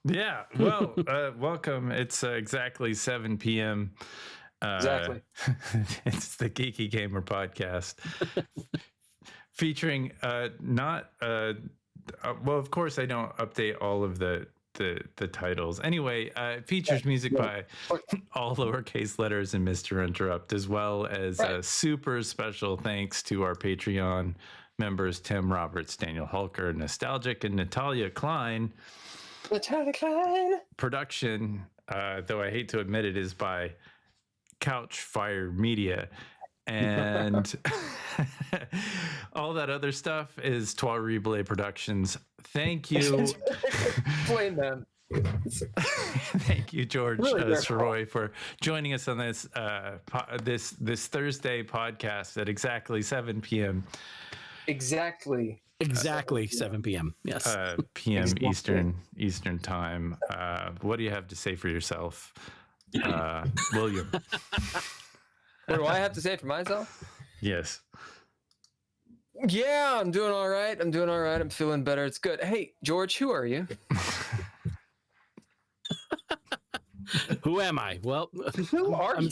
Yeah. Well, welcome. It's exactly 7 p.m. Exactly. It's the Geeky Gamer Podcast, featuring not. Well, of course, I don't update all of the titles. Anyway, it features music by all lowercase letters and Mr. Interrupt, as well as a super special thanks to our Patreon members Tim Roberts, Daniel Hulker, Nostalgic, and Natalia Cline. Natalia Cline. Production, though I hate to admit it, is by Couchfire Media. And all that other stuff is Trois Riblé Productions. Thank you. Blame them. Thank you, George Sirois, for joining us on this this Thursday podcast at exactly 7 p.m. Exactly 7 p.m. Yes. PM Exactly. Eastern time. What do you have to say for yourself, William? What do I have to say for myself? Yes. Yeah, I'm doing all right. I'm feeling better. It's good. Hey, George, who are you? Who am I? Well, Who are you?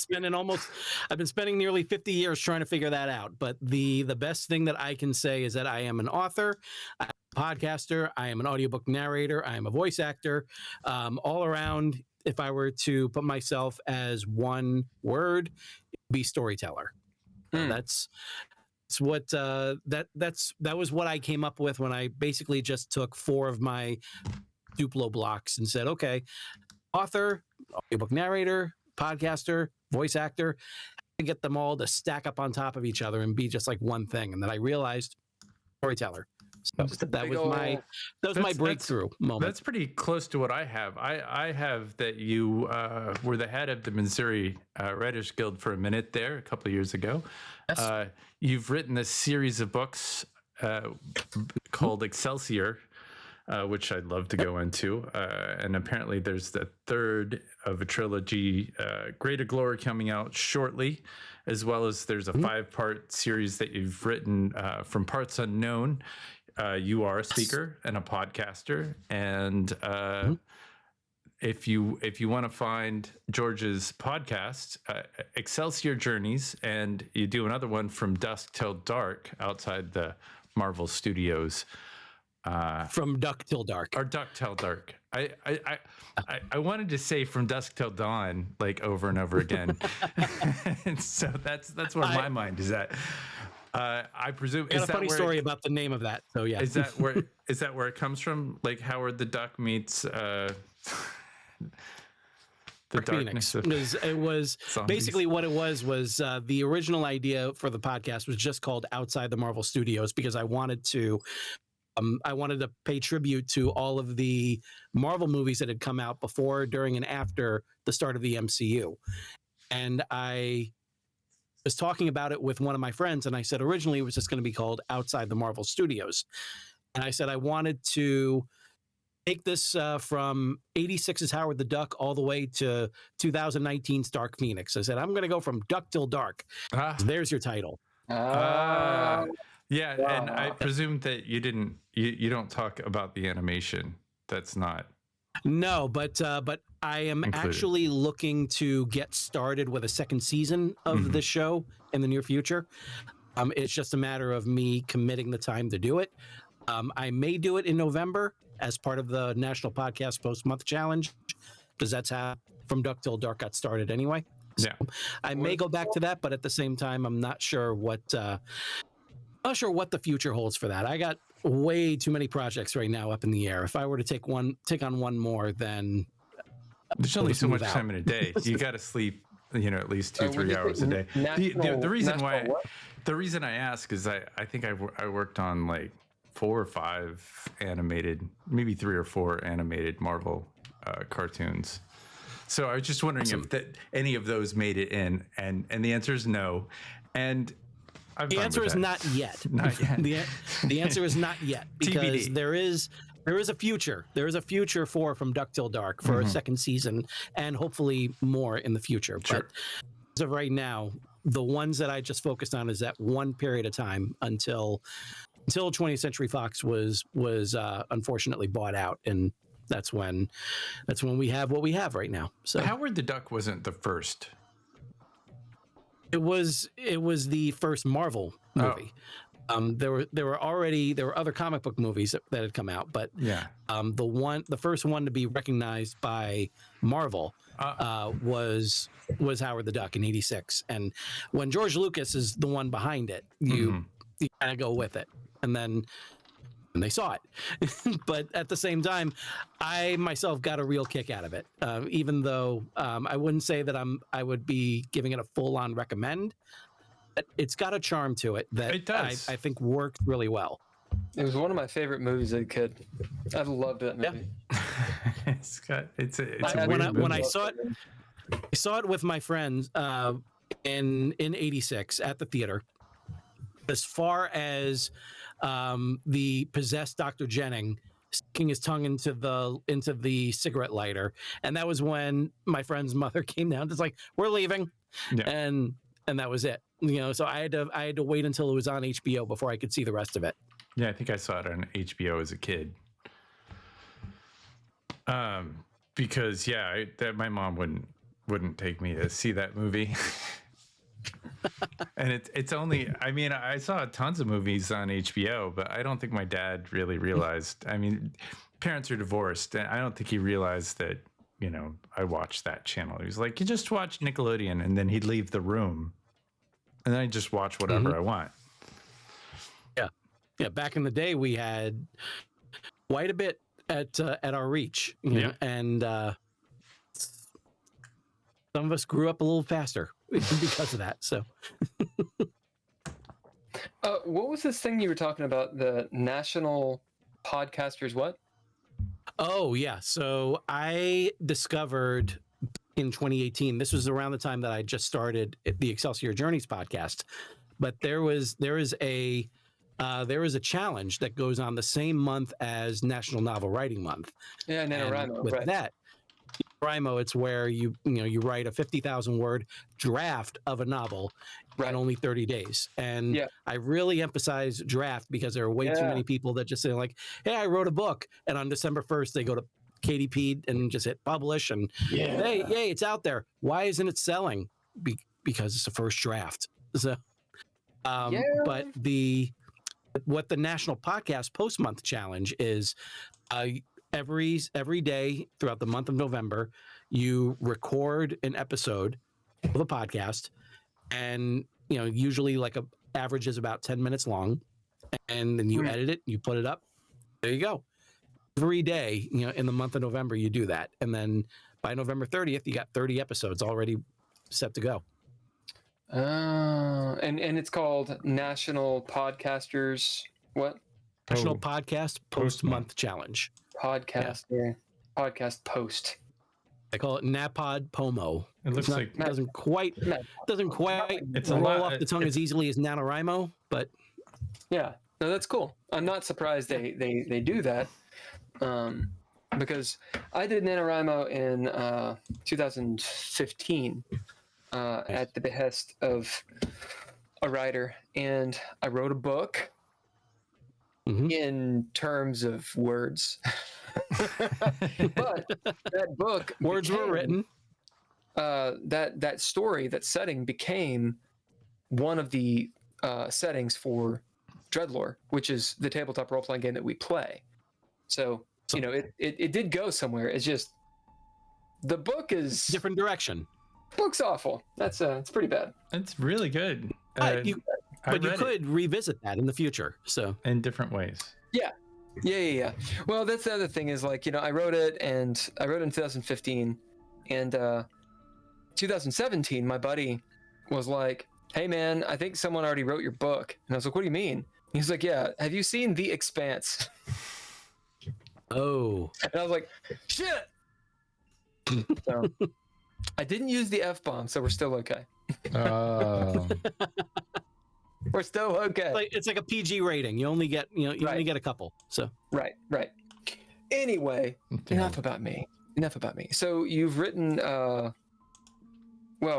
I've been spending nearly 50 years trying to figure that out. But the best thing that I can say is that I am an author, I'm a podcaster, I am an audiobook narrator, I am a voice actor, all around. If I were to put myself as one word, it'd be storyteller. That was what I came up with when I basically just took 4 of my Duplo blocks and said, okay, author, audiobook narrator, podcaster, voice actor, and get them all to stack up on top of each other and be just like one thing. And then I realized storyteller. So that was my breakthrough moment. That's pretty close to what I have. I have that you were the head of the Missouri Writers Guild for a minute there a couple of years ago. Yes. You've written this series of books called Excelsior, which I'd love to go into. And apparently there's the third of a trilogy, Greater Glory, coming out shortly, as well as there's a 5-part series that you've written from Parts Unknown. You are a speaker and a podcaster, and if you want to find George's podcast, Excelsior Journeys, and you do another one From Dusk Till Dark outside the Marvel Studios. From Duck Till Dark. Or Duck Till Dark. I wanted to say From Dusk Till Dawn like over and over again. And so that's where my mind is at. I presume Got a funny story about the name of that. So yeah, is that where it comes from? Like Howard the Duck meets the Phoenix. It was basically what it was the original idea for the podcast was just called Outside the Marvel Studios because I wanted to pay tribute to all of the Marvel movies that had come out before, during, and after the start of the MCU, and I was talking about it with one of my friends, and I said originally it was just going to be called Outside the Marvel Studios. And I said I wanted to take this from 86's Howard the Duck all the way to 2019's Dark Phoenix. I said, I'm going to go from Duck Till Dark. There's your title. Yeah, and I presume that you don't talk about the animation. That's not. No, but I am actually looking to get started with a second season of the show in the near future. It's just a matter of me committing the time to do it. I may do it in November as part of the National Podcast Post-Month Challenge, because that's how From Duck Till Dark got started anyway. So Yeah, I may go back to that, but at the same time, I'm not sure what the future holds for that. I got way too many projects right now up in the air. If I were to take on one more, then there's only so much time in a day. You got to sleep, at least 2-3 hours a day. The reason I ask is I think I worked on like 4 or 5 animated, maybe 3 or 4 animated Marvel cartoons. So I was just wondering if any of those made it in, and the answer is no. And the answer is not yet. Not yet. The answer is not yet, because TBD. there is a future. There is a future for From Duck Till Dark for a second season, and hopefully more in the future. Sure. But as of right now, the ones that I just focused on is that one period of time until 20th Century Fox was unfortunately bought out and that's when we have what we have right now. So Howard the Duck wasn't the first. it was the first Marvel movie. There were other comic book movies that had come out, but Yeah. the first one to be recognized by Marvel was Howard the Duck in '86. And when George Lucas is the one behind it, you kind of go with it, and then they saw it. But at the same time, I myself got a real kick out of it, even though I wouldn't say that I would be giving it a full-on recommend. It's got a charm to it that It does. I think works really well. It was one of my favorite movies as a kid. I loved that movie. It's When I saw it with my friends in '86 at the theater. As far as the possessed Dr. Jennings sticking his tongue into the cigarette lighter, and that was when my friend's mother came down. It's like, we're leaving, and that was it. So I had to wait until it was on HBO before I could see the rest of it. Yeah, I think I saw it on HBO as a kid. Because my mom wouldn't take me to see that movie. And it's only, I mean, I saw tons of movies on HBO, but I don't think my dad really realized. I mean, parents are divorced, and I don't think he realized that, I watched that channel. He was like, you just watch Nickelodeon, and then he'd leave the room, and then I just watch whatever I want. Yeah. Back in the day, we had quite a bit at our reach, and some of us grew up a little faster because of that. So, what was this thing you were talking about? The National Podcasters what? Oh yeah. So I discovered in 2018. This was around the time that I just started the Excelsior Journeys podcast. But there is a challenge that goes on the same month as National Novel Writing Month. Yeah, NaNoWriMo. With that, NaNoWriMo, it's where you write a 50,000 word draft of a novel in only 30 days. And I really emphasize draft because there are way too many people that just say like, hey, I wrote a book. And on December 1st, they go to KDP and just hit publish and hey, yay, it's out there. Why isn't it selling? Because it's the first draft. So, but what the National Podcast Post Month Challenge is, every day throughout the month of November, you record an episode of a podcast, and usually like a average is about 10 minutes long, and then you edit it, you put it up. There you go. Every day, in the month of November, you do that, and then by November 30th, you got 30 episodes already set to go. And it's called National Podcasters what? National Podcast Post Month Challenge. Podcast post. I call it Napod Pomo. It looks like doesn't quite it's roll off the tongue as easily as NaNoWriMo, but yeah, no, that's cool. I'm not surprised they do that, because I did NaNoWriMo in 2015 at the behest of a writer, and I wrote a book in terms of words. But that book words were written. That story, that setting became one of the settings for Dreadlore, which is the tabletop role-playing game that we play. So it did go somewhere. It's just the book is different direction. Book's awful. It's pretty bad. It's really good. You could revisit that in the future. So in different ways. Yeah. Well, that's the other thing is like, I wrote it in 2015, and 2017, my buddy was like, hey man, I think someone already wrote your book. And I was like, what do you mean? He's like, yeah, have you seen The Expanse? Oh. And I was like, shit. So, I didn't use the F-bomb, so we're still okay. Oh. We're still okay. It's like a PG rating. You only get only get a couple. So right. Anyway, enough about me. So you've written well,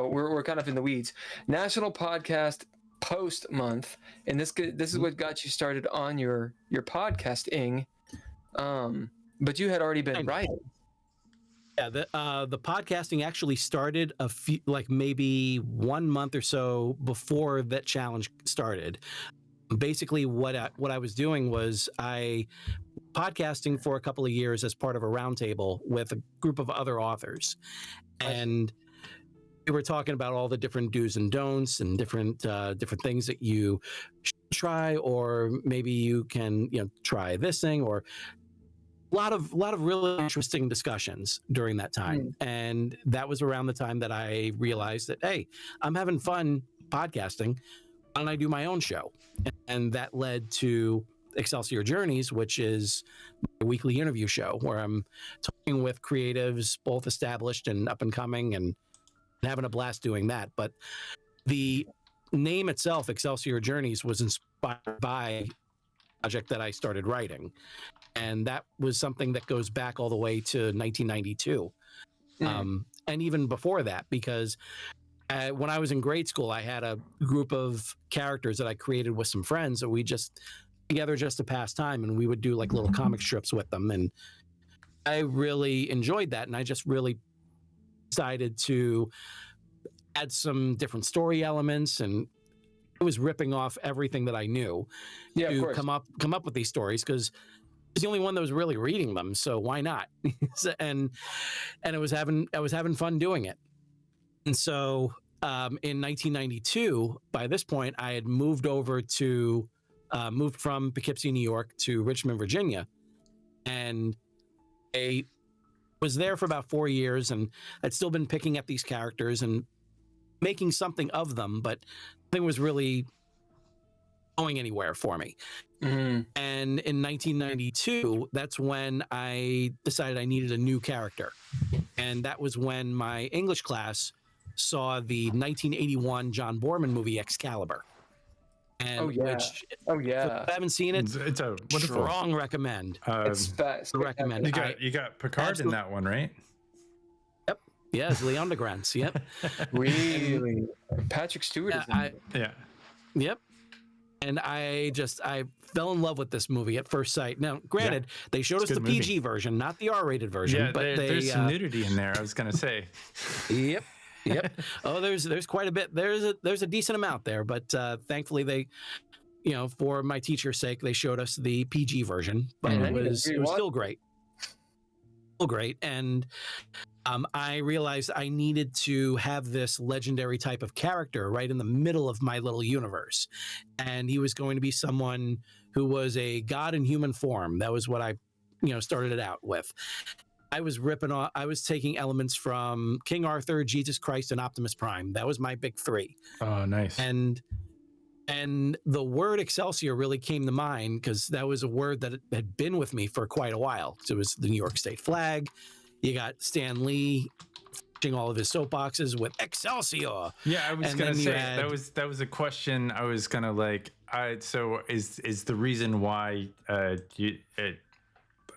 we're kind of in the weeds. National Podcast Post Month, and this is what got you started on your podcasting. But you had already been writing. Yeah, the podcasting actually started a few, like maybe 1 month or so before that challenge started. Basically, what I was doing was podcasting for a couple of years as part of a roundtable with a group of other authors, and we were talking about all the different do's and don'ts and different things that you should try, or maybe you can try this thing, or a lot of really interesting discussions during that time. And that was around the time that I realized that, hey, I'm having fun podcasting. Why don't I do my own show? And that led to Excelsior Journeys, which is my weekly interview show where I'm talking with creatives, both established and up and coming, and having a blast doing that. But the name itself, Excelsior Journeys, was inspired by a project that I started writing. And that was something that goes back all the way to 1992. And even before that, because when I was in grade school, I had a group of characters that I created with some friends that we just together just to pass time, and we would do like little comic strips with them. And I really enjoyed that. And I just really decided to add some different story elements, and I was ripping off everything that I knew to come up with these stories, because I was the only one that was really reading them, so why not? and I was having fun doing it. And so in 1992, by this point, I had moved from Poughkeepsie, New York to Richmond, Virginia, and I was there for about 4 years, and I'd still been picking up these characters and making something of them, but nothing was really going anywhere for me. And in 1992, that's when I decided I needed a new character. And that was when my English class saw the 1981 John Borman movie Excalibur. And which, if you haven't seen it, it's a wonderful, strong recommend. It's fast. Recommend. You got Picard in that one, right? Yep. Yeah, it's Leon deGrance. Yep. Really? Patrick Stewart is in it. Yeah. Yep. And I fell in love with this movie at first sight. Now, granted, they showed us the PG version, not the R-rated version. Yeah, but there's some nudity in there, I was going to say. Yep. Oh, there's quite a bit. There's a decent amount there, but thankfully they, for my teacher's sake, they showed us the PG version. But it was still great. Still great. And I realized I needed to have this legendary type of character right in the middle of my little universe. And he was going to be someone who was a god in human form. That was what I, started it out with. I was taking elements from King Arthur, Jesus Christ, and Optimus Prime. That was my big three. Oh, nice. And the word Excelsior really came to mind because that was a word that had been with me for quite a while. So it was the New York State flag. You got Stan Lee flashing all of his soapboxes with Excelsior. Yeah, I was going to say that was a question I was going to so is the reason why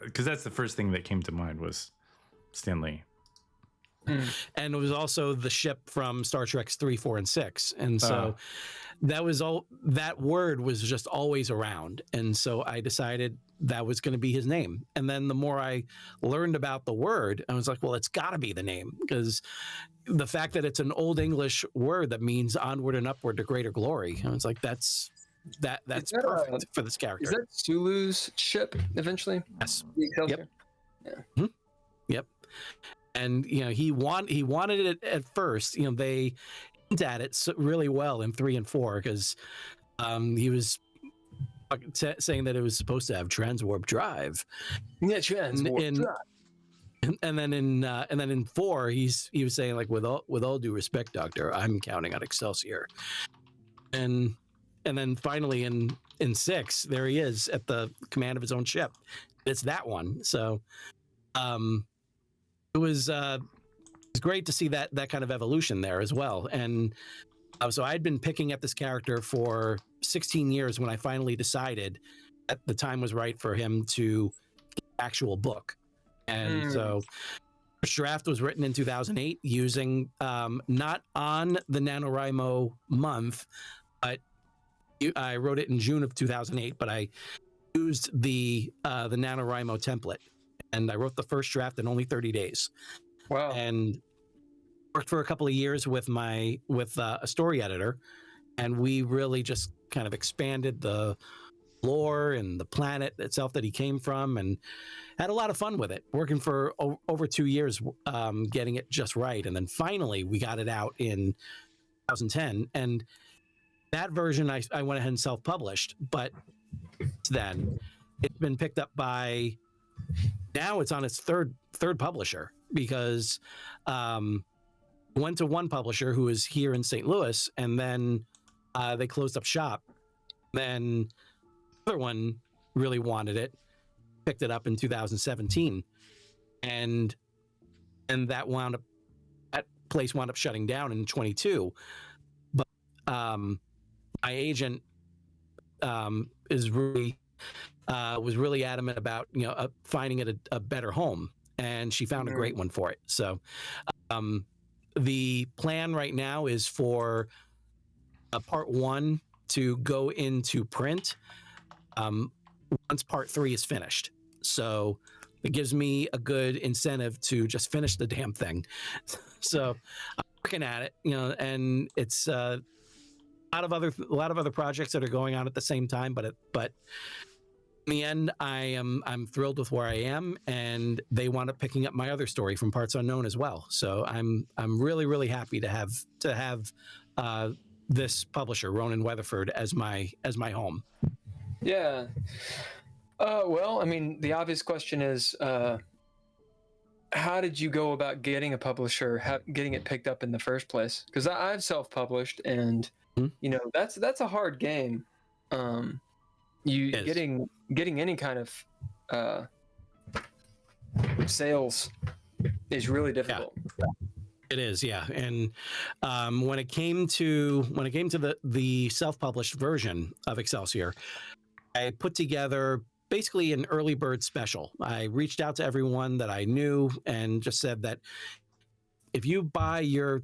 because that's the first thing that came to mind was Stan Lee. And it was also the ship from Star Trek 3, 4, and 6. And so that word was just always around. And so I decided that was going to be his name. And then the more I learned about the word, I was like, well, it's got to be the name, because the fact that it's an Old English word that means onward and upward to greater glory. I was like, that's perfect for this character. Is that Sulu's ship eventually? Yes. The Excelsior? Yep. Yeah. Mm-hmm. Yep. And he wanted it at first. They hint at it really well in 3 and 4, because he was saying that it was supposed to have transwarp drive. Yeah, transwarp drive. And then in 4, he was saying, like, with all due respect, Doctor, I'm counting on Excelsior. And then finally in 6, there he is at the command of his own ship. It's that one. So it was great to see that kind of evolution there as well. And so I'd been picking at this character for 16 years when I finally decided that the time was right for him to get an actual book. And so first draft was written in 2008 using not on the NaNoWriMo month, but I wrote it in June of 2008, but I used the NaNoWriMo template. and I wrote the first draft in only 30 days. Wow. And worked for a couple of years with a story editor, and we really just kind of expanded the lore and the planet itself that he came from, and had a lot of fun with it, working for over 2 years, getting it just right. And then finally we got it out in 2010, and that version I went ahead and self-published, but then it's been picked up by, now it's on its third publisher, because went to one publisher who is here in St. Louis, and then they closed up shop. Then the other one really wanted it, picked it up in 2017, and that place wound up shutting down in 22. But my agent was really adamant about finding it a better home, and she found a great one for it. So the plan right now is for part 1 to go into print once part 3 is finished. So it gives me a good incentive to just finish the damn thing. So I'm working at it, and it's a lot of other projects that are going on at the same time. But in the end, I'm thrilled with where I am, and they wound up picking up my other story from Parts Unknown as well. So I'm really, really happy to have this publisher, Ronan Weatherford, as my home. Yeah. Well, I mean, the obvious question is, how did you go about getting a publisher, getting it picked up in the first place? Because I've self-published, and that's a hard game. Getting any kind of sales is really difficult. Yeah. It is, yeah. And when it came to the self-published version of Excelsior, I put together basically an early bird special. I reached out to everyone that I knew and just said that if you buy your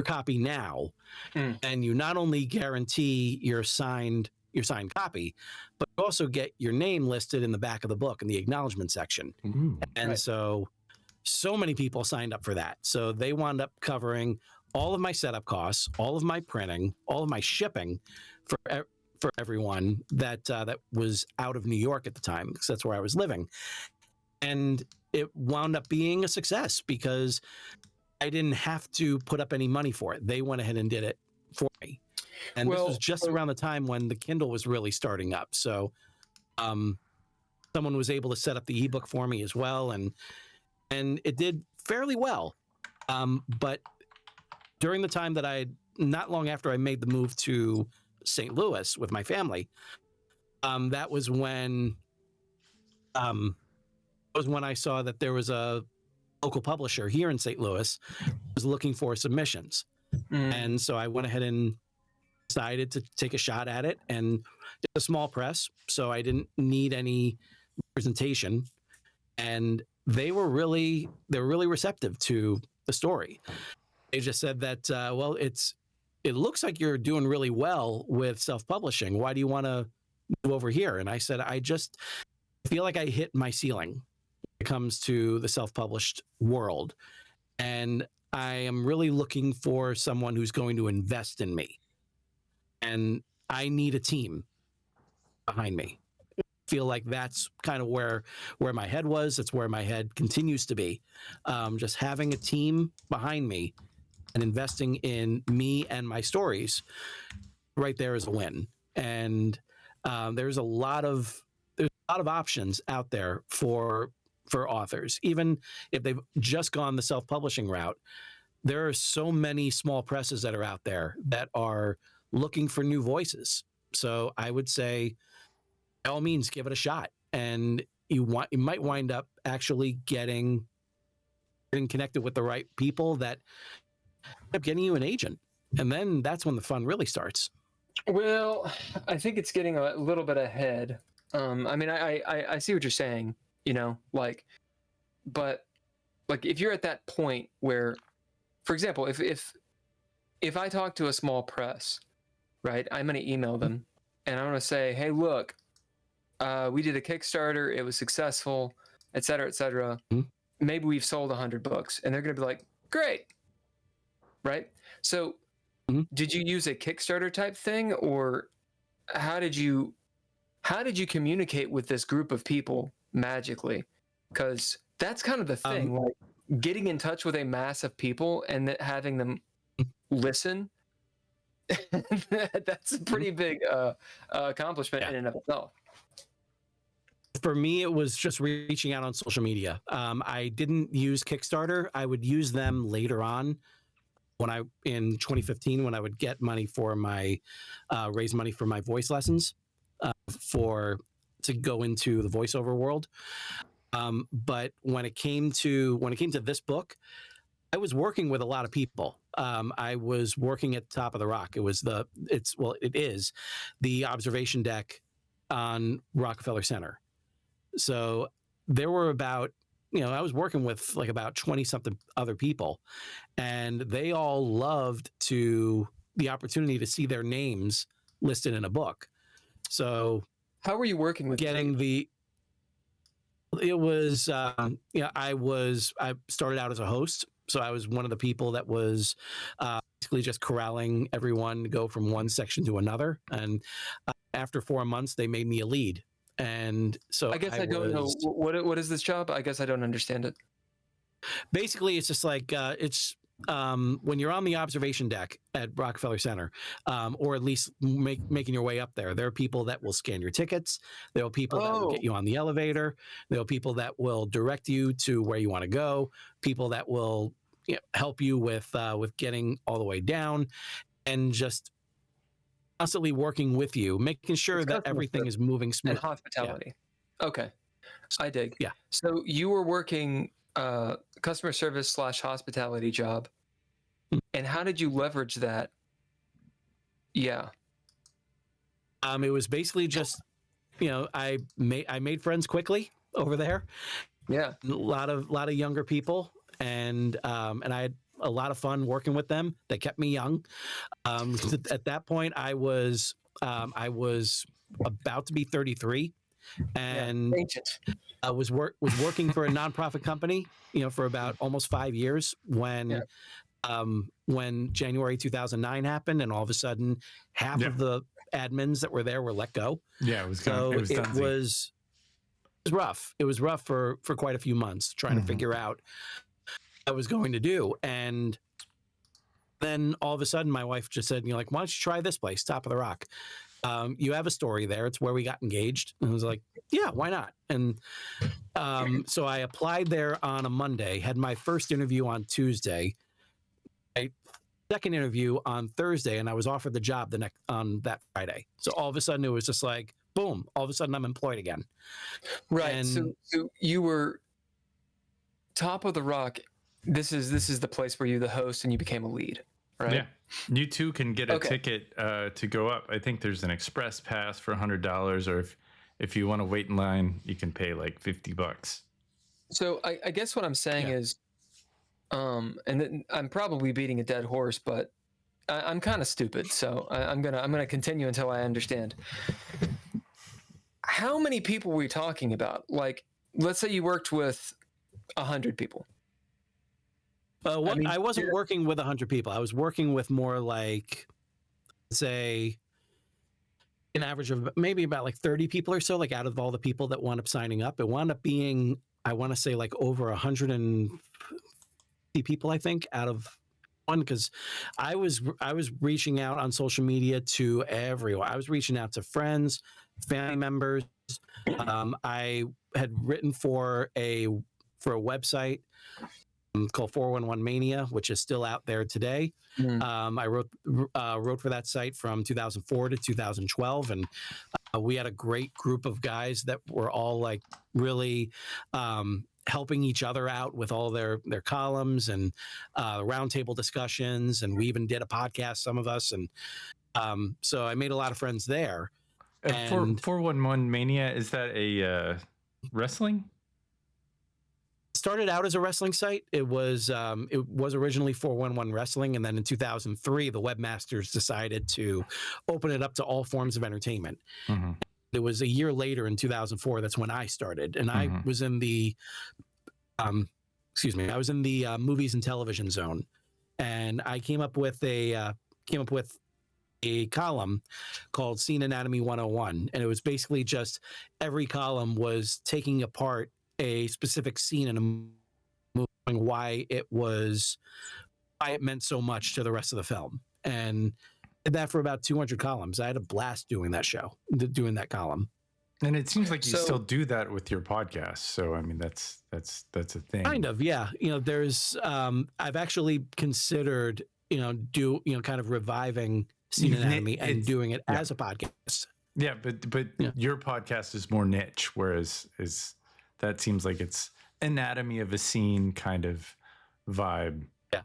copy now, and you not only guarantee your signed copy, but you also get your name listed in the back of the book in the acknowledgement section. And right. So many people signed up for that. So they wound up covering all of my setup costs, all of my printing, all of my shipping for everyone that was out of New York at the time, because that's where I was living. And it wound up being a success because I didn't have to put up any money for it. They went ahead and did it for me. And this was just around the time when the Kindle was really starting up. So someone was able to set up the ebook for me as well. And it did fairly well. But during the time that not long after I made the move to St. Louis with my family, that was when I saw that there was a local publisher here in St. Louis who was looking for submissions. And so I went ahead and decided to take a shot at it, and it's a small press, so I didn't need any representation. And they were really receptive to the story. They just said that, it looks like you're doing really well with self-publishing. Why do you want to move over here? And I said, I just feel like I hit my ceiling when it comes to the self-published world. And I am really looking for someone who's going to invest in me. And I need a team behind me. I feel like that's kind of where my head was. That's where my head continues to be. Just having a team behind me and investing in me and my stories right there is a win. And there's a lot of options out there for authors. Even if they've just gone the self-publishing route, there are so many small presses that are out there that are looking for new voices. So I would say, by all means, give it a shot. And you might wind up actually getting connected with the right people that end up getting you an agent. And then that's when the fun really starts. Well, I think it's getting a little bit ahead. I mean, I see what you're saying, but if you're at that point where, for example, if I talk to a small press, right, I'm going to email them and I'm going to say, hey, look, we did a Kickstarter. It was successful. et cetera, et cetera. Maybe we've sold 100 books, and they're going to be like, great, right? So did you use a Kickstarter type thing, or how did you communicate with this group of people magically? Because that's kind of the thing, like getting in touch with a mass of people and having them listen. That's a pretty big accomplishment in and of itself. For me, it was just reaching out on social media. I didn't use Kickstarter. I would use them later on in 2015, when I would get money for my raise money for my voice lessons to go into the voiceover world. But when it came to this book, I was working with a lot of people. I was working at Top of the Rock. It is the observation deck on Rockefeller Center. So there were about, I was working with like about 20 something other people, and they all loved the opportunity to see their names listed in a book. So how were you working with I started out as a host. So I was one of the people that was basically just corralling everyone to go from one section to another. And after 4 months, they made me a lead. And so I guess I don't know what is this job. I guess I don't understand it. Basically, it's just like when you're on the observation deck at Rockefeller Center, or at least making your way up there, there are people that will scan your tickets. There are people that will get you on the elevator. There are people that will direct you to where you want to go. People that will help you with getting all the way down, and just constantly working with you, making sure that everything is moving smoothly. And hospitality. Yeah. Okay, I dig. Yeah. So you were working customer service / hospitality job, and how did you leverage that? Yeah. It was basically just, I made friends quickly over there. Yeah. A lot of younger people, and I had a lot of fun working with them. They kept me young. At that point, I was about to be 33, and I was working for a nonprofit company, for about almost 5 years when January 2009 happened, and all of a sudden, half of the admins that were there were let go. Yeah, it was rough. It was rough for quite a few months trying to figure out what I was going to do. And then all of a sudden my wife just said, why don't you try this place, Top of the Rock? You have a story there. It's where we got engaged. And I was like, yeah, why not? And so I applied there on a Monday, had my first interview on Tuesday, my second interview on Thursday, and I was offered the job on that Friday. So all of a sudden it was just like, boom, all of a sudden I'm employed again. Right. And so you were Top of the Rock. This is the place where you're the host and you became a lead, right? Yeah. You too can get a ticket to go up. I think there's an express pass for $100, or if you want to wait in line, you can pay like $50. So I guess what I'm saying is, and then I'm probably beating a dead horse, but I'm kind of stupid, so I'm gonna continue until I understand. How many people were we talking about? Like, let's say you worked with 100 people. I wasn't working with 100 people. I was working with more like, say, an average of maybe about like 30 people or so, like out of all the people that wound up signing up. It wound up being, I want to say, like over 150 people, I think, out of one, because I was reaching out on social media to everyone. I was reaching out to friends, family members. I had written for a website called 411 Mania, which is still out there today. I wrote for that site from 2004 to 2012, and we had a great group of guys that were all like really helping each other out with all their columns and roundtable discussions, and we even did a podcast, some of us, and so I made a lot of friends there. And 411 Mania, is that a wrestling? Started out as a wrestling site. It was originally 411 Wrestling, and then in 2003, the webmasters decided to open it up to all forms of entertainment. it was a year later in 2004. That's when I started, and I was in the, I was in the movies and television zone, and I came up with a column called Scene Anatomy 101, and it was basically just every column was taking apart a specific scene in a movie, why it meant so much to the rest of the film, and did that for about 200 columns. I had a blast doing that column. And it seems like you still do that with your podcast. So I mean, that's a thing. Kind of, yeah. There's I've actually considered kind of reviving Scene Anatomy and doing it as a podcast. Yeah, but your podcast is more niche, whereas that seems like it's anatomy of a scene kind of vibe. Yeah.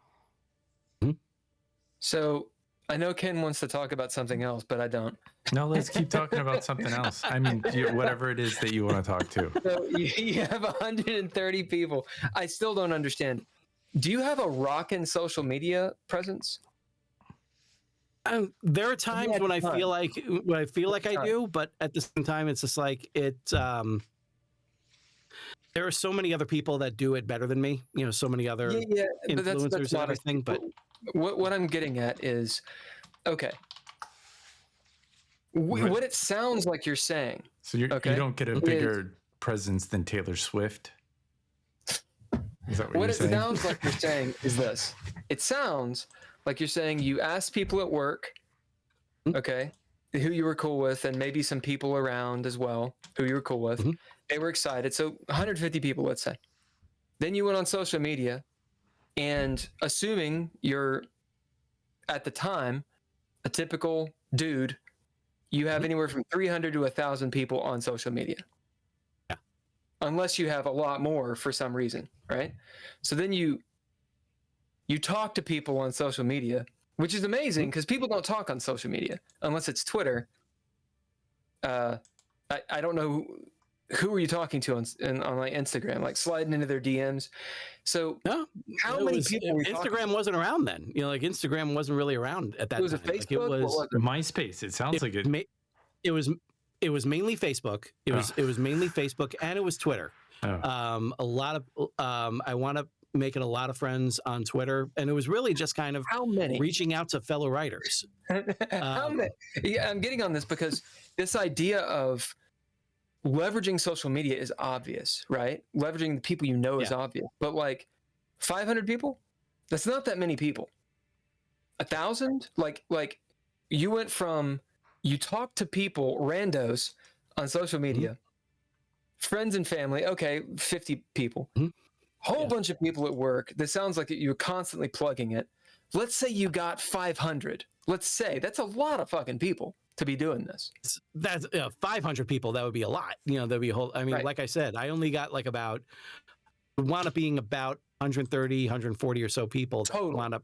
So I know Ken wants to talk about something else, but I don't. No, let's keep talking about something else. I mean, whatever it is that you want to talk to. So you have 130 people. I still don't understand. Do you have a rockin' social media presence? There are times when I feel like I do, but at the same time, it's just like it. There are so many other people that do it better than me. So many other influencers and everything. But what I'm getting at is, okay, what it sounds like you're saying. So you don't get a bigger presence than Taylor Swift. Is that what you're saying? It sounds like you're saying is this. It sounds like you're saying you asked people at work, okay, who you were cool with, and maybe some people around as well who you were cool with. They were excited. So 150 people, let's say. Then you went on social media, and assuming you're, at the time, a typical dude, you have anywhere from 300 to 1,000 people on social media. Yeah. Unless you have a lot more for some reason, right? So then you talk to people on social media, which is amazing because people don't talk on social media unless it's Twitter. I don't know who are you talking to on like Instagram, like sliding into their DMs. So how many people were Instagram wasn't around then. Like Instagram wasn't really around at that time. It was a Facebook. Like it was MySpace. It sounds like it. It was mainly Facebook. It was mainly Facebook, and it was Twitter. Oh. A lot of I wound up making a lot of friends on Twitter, and it was really just kind of reaching out to fellow writers. How many? Yeah, I'm getting on this because this idea of leveraging social media is obvious, right? Leveraging the people you know is obvious, but like 500 people, that's not that many people. 1,000, like you went from you talk to people, randos on social media, friends and family. Okay, 50 people. Whole bunch of people at work. This sounds like you're constantly plugging it. Let's say you got 500. Let's say that's a lot of fucking people to be doing this. That's 500 people. That would be a lot. There'd be a whole. I mean, like I said, I only got like about wound up being about 130, 140 or so people. Total. Wound up,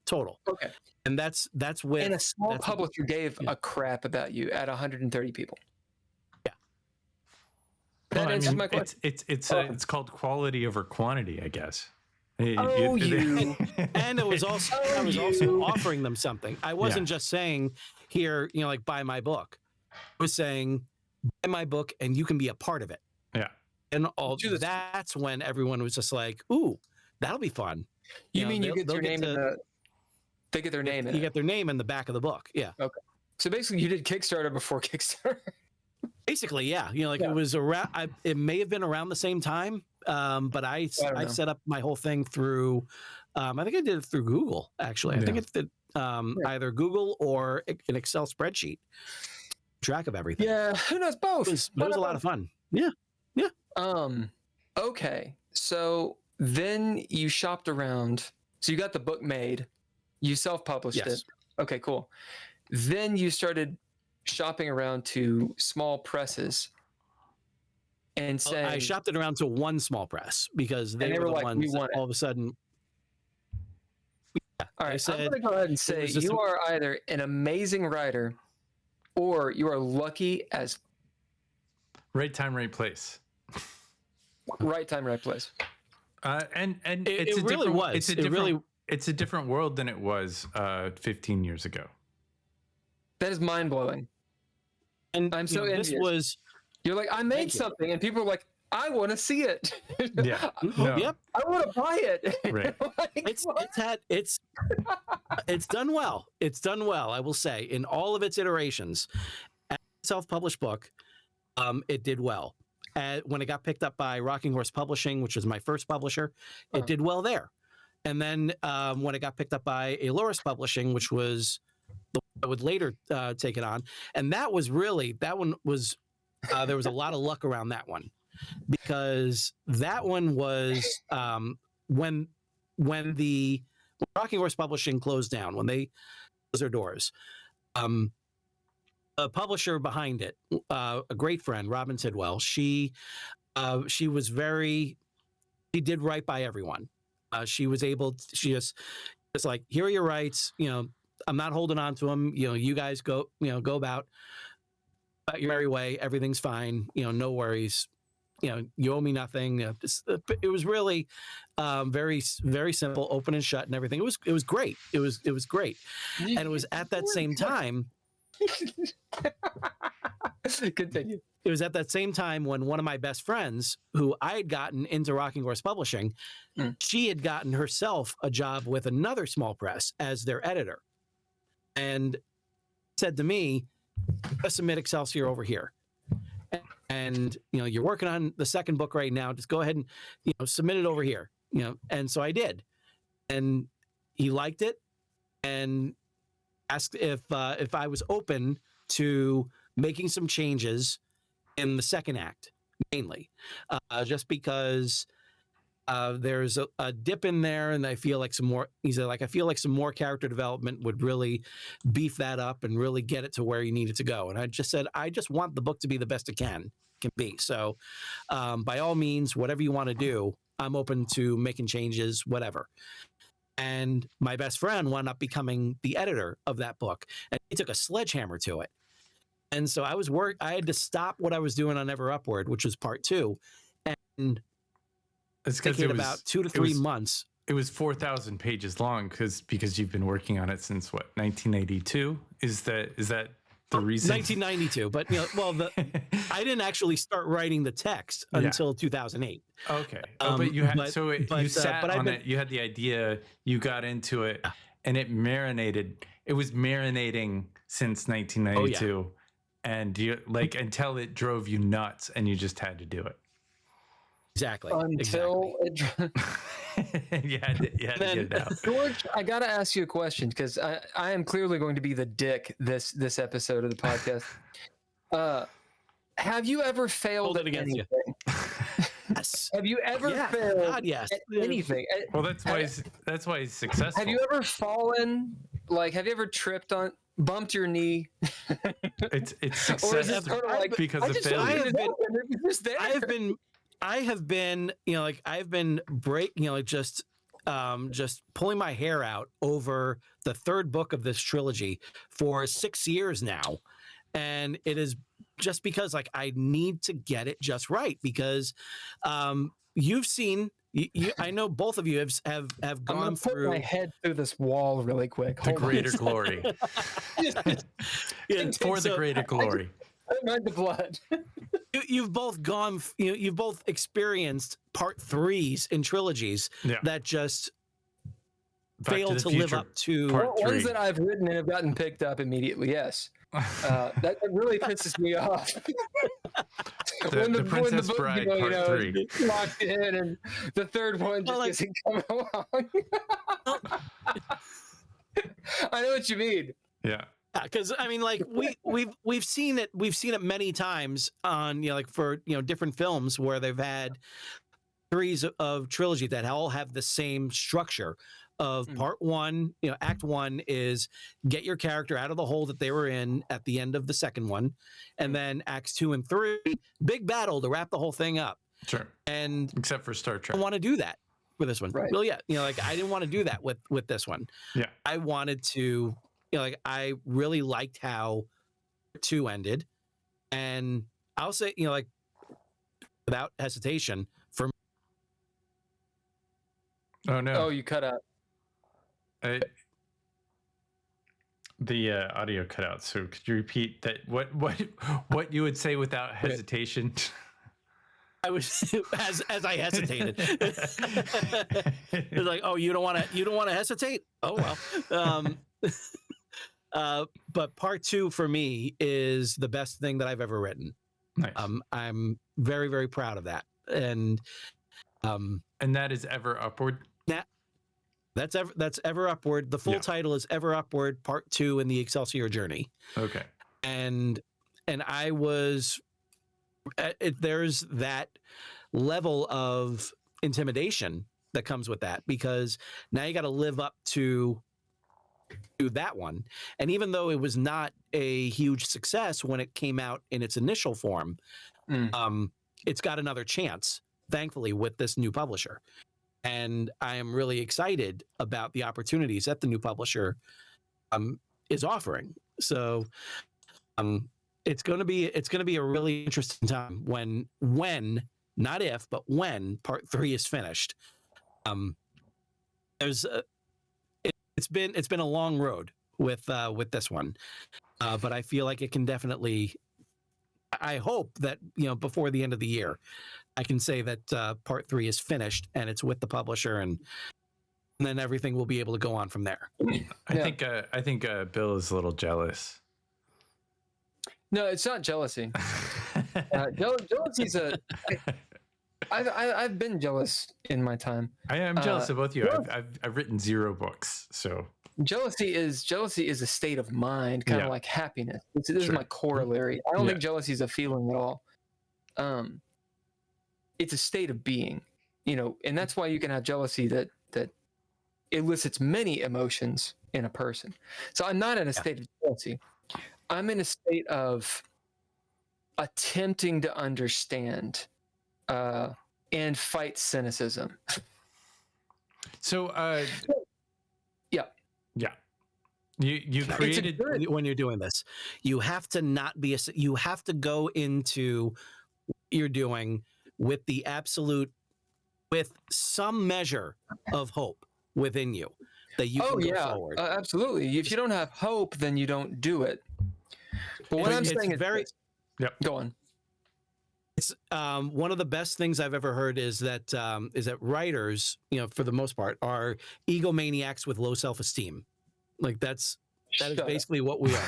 total. Okay. And that's with. And a small publisher gave a crap about you at 130 people. That answers my question. It's called quality over quantity, I guess. And it was also I was also offering them something. I wasn't just saying here, like buy my book. I was saying buy my book and you can be a part of it. Yeah. And that's when everyone was just like, "Ooh, that'll be fun." You mean you get your name they get their name in it. You get their name in the back of the book. Yeah. Okay. So basically you did Kickstarter before Kickstarter. Basically, yeah. It was around. It may have been around the same time, but I set up my whole thing through. I think I did it through Google. Actually, I think it's either Google or an Excel spreadsheet. Track of everything. Yeah, who knows? Both. It was a lot of fun. Yeah. Okay, so then you shopped around. So you got the book made. You self-published it. Okay, cool. Then you started shopping around to small presses and saying, I shopped it around to one small press because they were the like, ones that all of a sudden. All right, I'm going to go ahead and say you are either an amazing writer or you are lucky as. Right time, right place. Right time, right place. And it really was. It's a different world than it was 15 years ago. That is mind blowing. And I'm so this envious. was You're like, I made Thank you. something, and people are like, I want to see it. Yeah. No. Yep. I want to buy it. Right. Like, It's what? it's done well. It's done well, I will say, in all of its iterations. As a self-published book, it did well. When it got picked up by Rocking Horse Publishing, which was my first publisher, it did well there. And then when it got picked up by Aloris Publishing, which was the one that would later take it on, and that one was there was a lot of luck around that one, because that one was when Rocking Horse Publishing closed down, when they closed their doors. A publisher behind it, a great friend, Robin Tidwell, she did right by everyone. She just like, here are your rights. I'm not holding on to them. You guys go about your merry way. Everything's fine. No worries. You owe me nothing. It was really very, very simple, open and shut and everything. It was great. It was great. And it was at that same time. Continue. It was at that same time when one of my best friends, who I had gotten into Rocking Horse Publishing, she had gotten herself a job with another small press as their editor, and said to me, "Let's submit Excelsior over here. And you're working on the second book right now. Just go ahead and submit it over here." And so I did, and he liked it, and asked if I was open to making some changes in the second act, mainly, just because there's a dip in there, and I feel like some more. He said, I feel like some more character development would really beef that up and really get it to where you need it to go. And I just said, I just want the book to be the best it can be. So, by all means, whatever you want to do, I'm open to making changes, whatever. And my best friend wound up becoming the editor of that book, and he took a sledgehammer to it. And so I had to stop what I was doing on Ever Upward, which was part 2, and It's take it about 2 to 3 months. It was 4,000 pages long because you've been working on it since what, 1982? Is that the reason? 1992, but I didn't actually start writing the text until 2008. Okay, but you had you sat on it. You had the idea. You got into it, and it marinated. It was marinating since 1992, and you until it drove you nuts, and you just had to do it. Exactly. Until you had to get it out. George, I gotta ask you a question, because I am clearly going to be the dick this episode of the podcast. Have you ever failed at anything? Yes. Have you ever failed yes. at anything? Well, that's why he's successful. Have you ever fallen? Have you ever tripped on, bumped your knee? It's success Or is it sort of because of failure. I have been just pulling my hair out over the third book of this trilogy for 6 years now. And it is just because I need to get it just right, because you've seen, I know both of you have gone through. Put my head through this wall really quick. The greater glory. For the greater glory. I don't mind the blood. You've both gone. You've both experienced part 3s in trilogies that just fail to live up to ones that I've written and have gotten picked up immediately. Yes, that really pisses me off. When the Princess Bride part 3 locked in, and the third one just isn't coming along. I know what you mean. Yeah. Because we've seen it many times on for different films where they've had series of trilogy that all have the same structure of part 1. Act 1 is get your character out of the hole that they were in at the end of the second one, and then acts 2 and 3, big battle to wrap the whole thing up. Sure. And except for Star Trek, I want to do that with this one. Right. Well, yeah, I didn't want to do that with this one. Yeah, I wanted to. I really liked how 2 ended, and I'll say, without hesitation, for me. Oh no! Oh, you cut out. The audio cut out. So could you repeat that? What you would say without hesitation? I was as I hesitated. It's like, oh, you don't want to hesitate? Oh well. But part 2 for me is the best thing that I've ever written. Nice. I'm very, very proud of that, and that is Ever Upward. That's Ever Upward. The full title is Ever Upward, Part 2 in the Excelsior Journey. Okay. And I was, there's that level of intimidation that comes with that, because now you got to live up to that one. And even though it was not a huge success when it came out in its initial form, it's got another chance, thankfully, with this new publisher. And I am really excited about the opportunities that the new publisher is offering. So it's going to be a really interesting time when not if, but when Part 3 is finished. It's been a long road with this one, but I feel like it can definitely. I hope that before the end of the year, I can say that Part 3 is finished and it's with the publisher, and then everything will be able to go on from there. I think Bill is a little jealous. No, it's not jealousy. Jealousy's I've been jealous in my time. I am jealous of both of you. I've written 0 books, so jealousy is a state of mind, kind of like happiness. This is my corollary. I don't think jealousy is a feeling at all. It's a state of being, and that's why you can have jealousy that elicits many emotions in a person. So I'm not in a state of jealousy. I'm in a state of attempting to understand and fight cynicism. So, you created when you're doing this, you have to not be you have to go into what you're doing with with some measure of hope within you that you can go forward. Absolutely. If you don't have hope, then you don't do it. But what I'm saying is go on. It's one of the best things I've ever heard is that writers, for the most part, are egomaniacs with low self-esteem. Like that is basically what we are.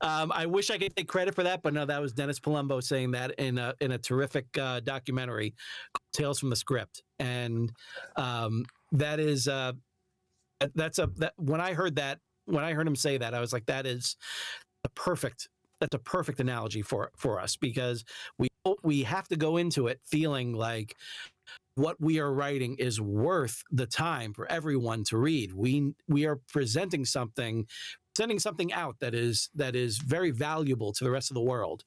I wish I could take credit for that, but no, that was Dennis Palumbo saying that in a terrific documentary, Tales from the Script, and that is when I heard him say that, I was like, that's a perfect analogy for us, because we have to go into it feeling like what we are writing is worth the time for everyone to read. We are sending something out that is very valuable to the rest of the world.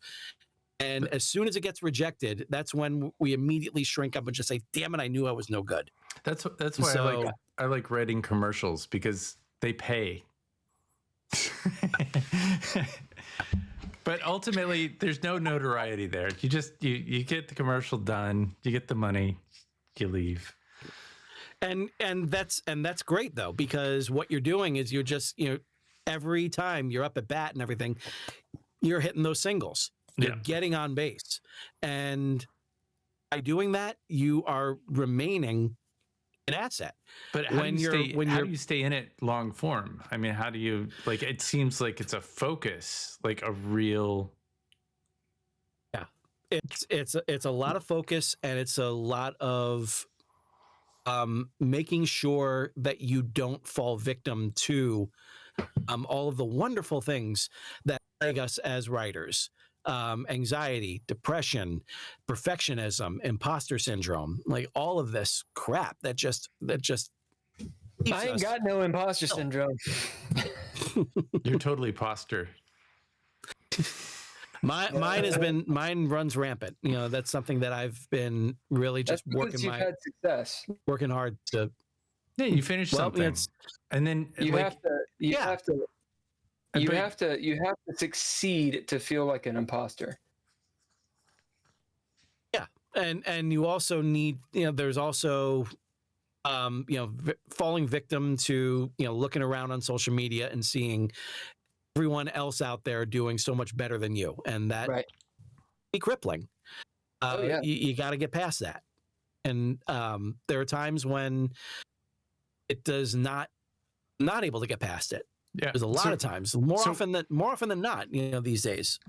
And as soon as it gets rejected, that's when we immediately shrink up and just say, "Damn it, I knew I was no good." That's why I like writing commercials, because they pay. But ultimately, there's no notoriety there. You just you get the commercial done, you get the money, you leave. And that's great though, because what you're doing is you're just every time you're up at bat and everything, you're hitting those singles. You're getting on base, and by doing that, you are remaining an asset. But how do you stay in it long form? I mean, how do you it seems like it's a focus, like a real. Yeah, it's a lot of focus, and it's a lot of making sure that you don't fall victim to all of the wonderful things that plague us as writers. Anxiety, depression, perfectionism, imposter syndrome, like all of this crap that just I ain't got no imposter syndrome. You're totally poster. Mine runs rampant. That's something that I've been really just had success. Working hard to. Yeah, you finish something, and then you have to succeed to feel like an imposter. Yeah, and you also need there's also falling victim to, looking around on social media and seeing everyone else out there doing so much better than you. And that Right. be crippling. Oh, yeah. You got to get past that. And there are times when it does not able to get past it. Yeah. There's a lot of times, more often than not, these days.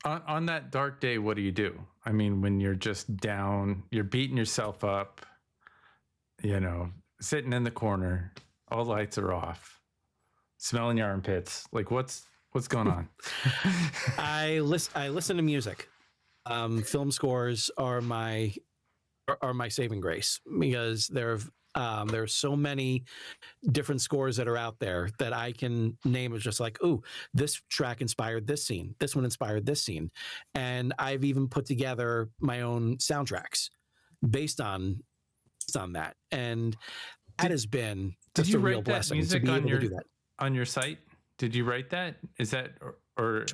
On that dark day, what do you do? I mean, when you're just down, you're beating yourself up, sitting in the corner, all lights are off, smelling your armpits. Like what's going on? I listen to music. Film scores are my saving grace, because there's so many different scores that are out there that I can name as just like, ooh, this track inspired this scene. This one inspired this scene. And I've even put together my own soundtracks based on that. And that has been just a real blessing to be able to do that. On your site? Did you write that? Is that, or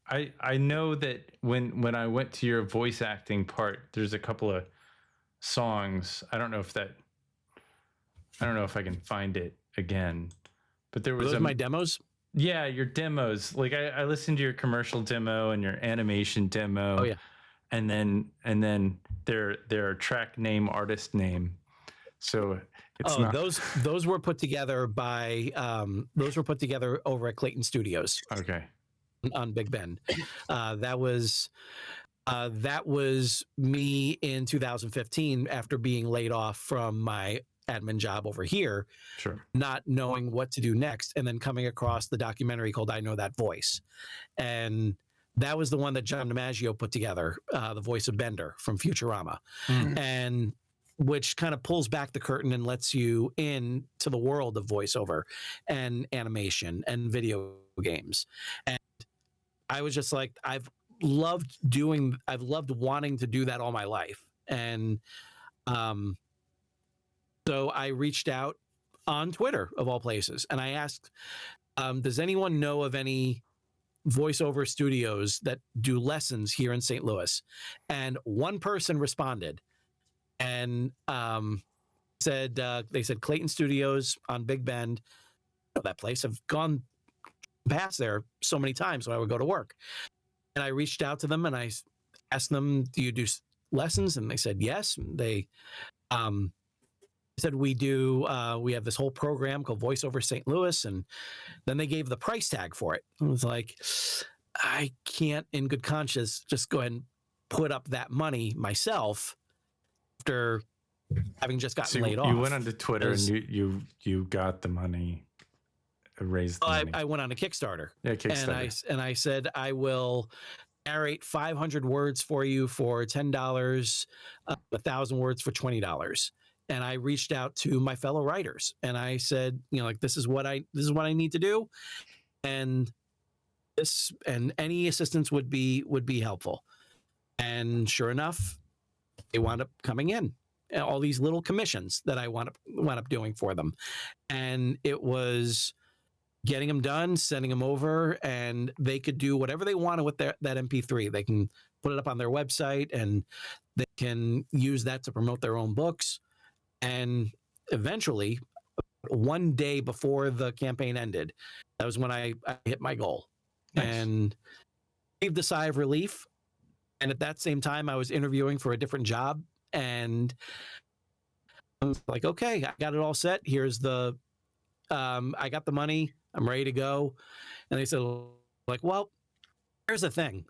I know that when I went to your voice acting part, there's a couple of songs. I don't know if I can find it again, but there was my demos. Yeah, your demos. Like I listened to your commercial demo and your animation demo. Oh yeah, and then their track name, artist name. So it's not... those were put together by over at Clayton Studios. Okay. On Big Bend. That was me in 2015 after being laid off from my admin job over here, sure, not knowing what to do next, and then coming across the documentary called I Know That Voice. And that was the one that John DiMaggio put together, the voice of Bender from Futurama, and which kind of pulls back the curtain and lets you in to the world of voiceover and animation and video games. And I was just like, I've loved wanting to do that all my life. And so I reached out on Twitter, of all places, and I asked, does anyone know of any voiceover studios that do lessons here in St. Louis? And one person responded and they said Clayton Studios on Big Bend. That place. I've gone past there so many times when I would go to work. And I reached out to them and I asked them, do you do lessons? And they said yes. And they said, we do. We have this whole program called VoiceOver St. Louis. And then they gave the price tag for it. I was like, I can't in good conscience just go ahead and put up that money myself after having just gotten laid off. You went onto Twitter and you got the money. Raised the money. I went on a Kickstarter. Yeah, Kickstarter. And I said, I will narrate 500 words for you for $10, 1,000 words for $20. And I reached out to my fellow writers and I said, this is what I need to do. And any assistance would be helpful. And sure enough, they wound up coming in. All these little commissions that I wound up doing for them. And it was getting them done, sending them over, and they could do whatever they wanted with that MP3. They can put it up on their website and they can use that to promote their own books. And eventually, one day before the campaign ended, that was when I hit my goal. Nice. And breathed a sigh of relief. And at that same time, I was interviewing for a different job. And I was like, okay, I got it all set. Here's I got the money. I'm ready to go. And they said, like, well, here's the thing.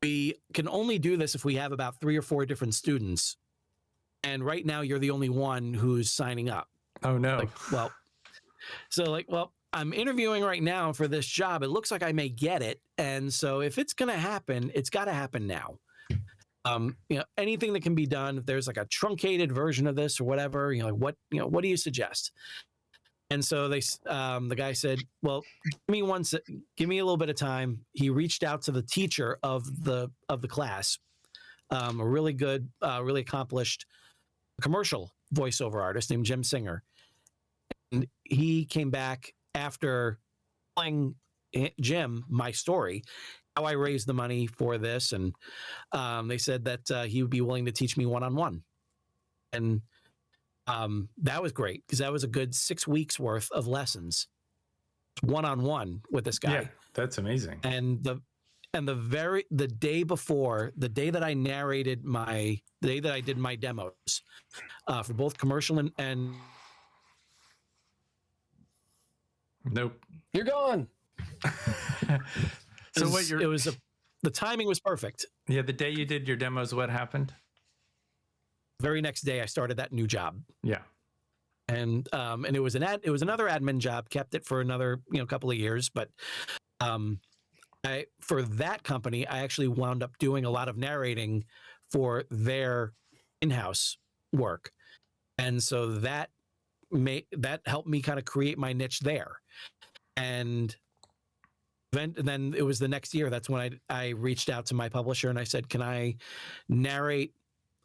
We can only do this if we have about 3 or 4 different students. And right now you're the only one who's signing up. Oh, no. I'm interviewing right now for this job. It looks like I may get it. And so if it's going to happen, it's got to happen now. Anything that can be done, if there's like a truncated version of this or whatever, what do you suggest? And so the guy said, well, give me a little bit of time. He reached out to the teacher of the class, a really good, really accomplished commercial voiceover artist named Jim Singer. And he came back after telling Jim my story, how I raised the money for this. And they said that he would be willing to teach me one-on-one. And that was great because that was a good 6 weeks worth of lessons, one-on-one with this guy. Yeah, that's amazing. And the day before, the day that I did my demos for both commercial and Nope. You're gone. So the timing was perfect. Yeah, the day you did your demos, what happened? Very next day, I started that new job. Yeah. And it was another admin job, kept it for another couple of years, but for that company I actually wound up doing a lot of narrating for their in-house work, and so that helped me kind of create my niche there. And then it was the next year, that's when I reached out to my publisher and I said, can I narrate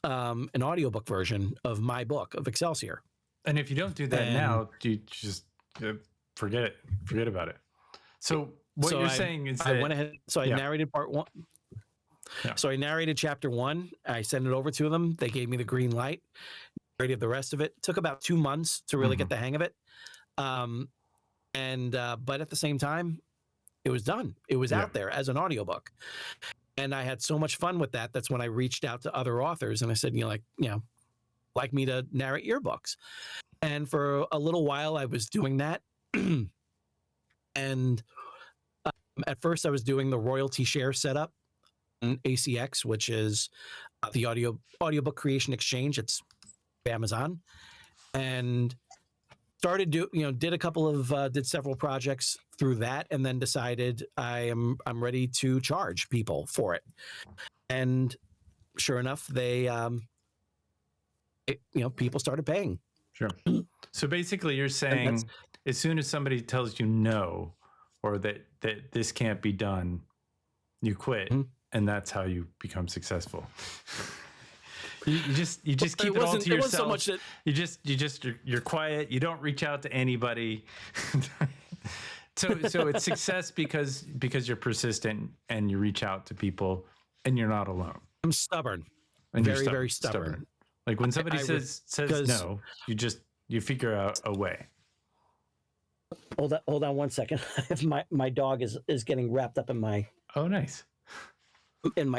an audiobook version of my book of Excelsior? And if you don't do that now, you just forget about it. So what you're saying is that I went ahead. So I narrated part one. Yeah. So I narrated chapter 1. I sent it over to them. They gave me the green light. Narrated the rest of it. Took about 2 months to really get the hang of it. But at the same time, it was done. It was out there as an audiobook. And I had so much fun with that. That's when I reached out to other authors and I said, like me to narrate your books. And for a little while I was doing that. And at first I was doing the royalty share setup on ACX, which is the audiobook creation exchange. It's Amazon. And did several projects through that, and then decided I'm ready to charge people for it. And sure enough, people started paying. Sure. So basically you're saying as soon as somebody tells you no, or that this can't be done, you quit, and that's how you become successful. You just keep it all to yourself. So much that you're quiet. You don't reach out to anybody. So it's success because you're persistent and you reach out to people and you're not alone. I'm stubborn. And very, very stubborn. Like when somebody says no, you figure out a way. Hold on 1 second. my dog is getting wrapped up in my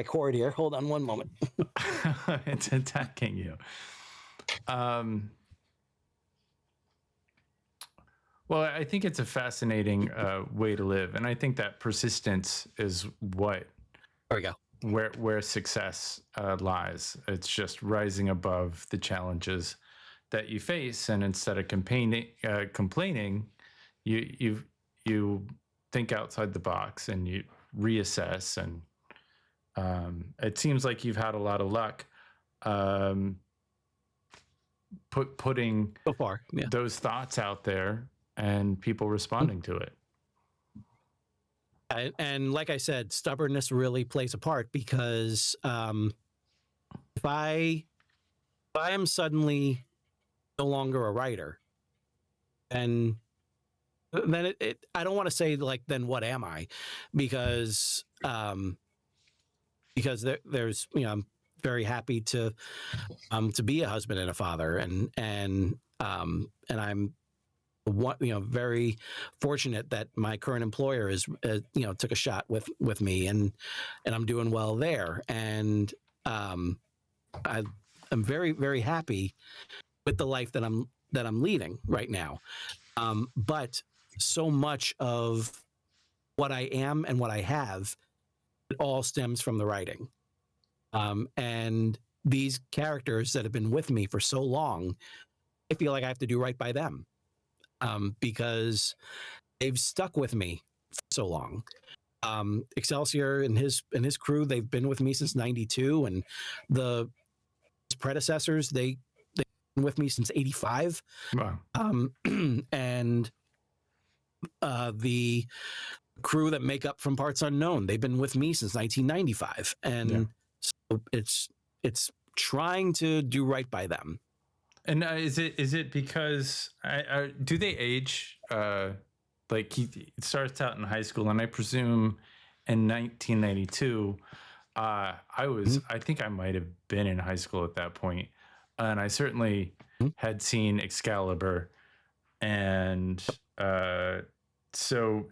cord here. Hold on one moment. It's attacking you. Well, I think it's a fascinating way to live, and I think that persistence is what there we go. Where success lies. It's just rising above the challenges that you face, and instead of complaining, you think outside the box and you reassess. And it seems like you've had a lot of luck putting so far those thoughts out there and people responding to it. And like I said, stubbornness really plays a part, because if I am suddenly no longer a writer, then it I don't want to say like, then what am I? Because there's I'm very happy to be a husband and a father, and I'm very fortunate that my current employer is took a shot with me, and I'm doing well there, and I'm very, very happy with the life that I'm leading right now. But so much of what I am and what I have, it all stems from the writing. And these characters that have been with me for so long, I feel like I have to do right by them, because they've stuck with me for so long. Excelsior and his crew, they've been with me since '92, and his predecessors, they've been with me since '85. Wow. And the crew that make up From Parts Unknown, they've been with me since 1995, and so it's trying to do right by them. And is it because do they age? Like he starts out in high school, and I presume in 1992, I think I might have been in high school at that point, and I certainly had seen Excalibur, and so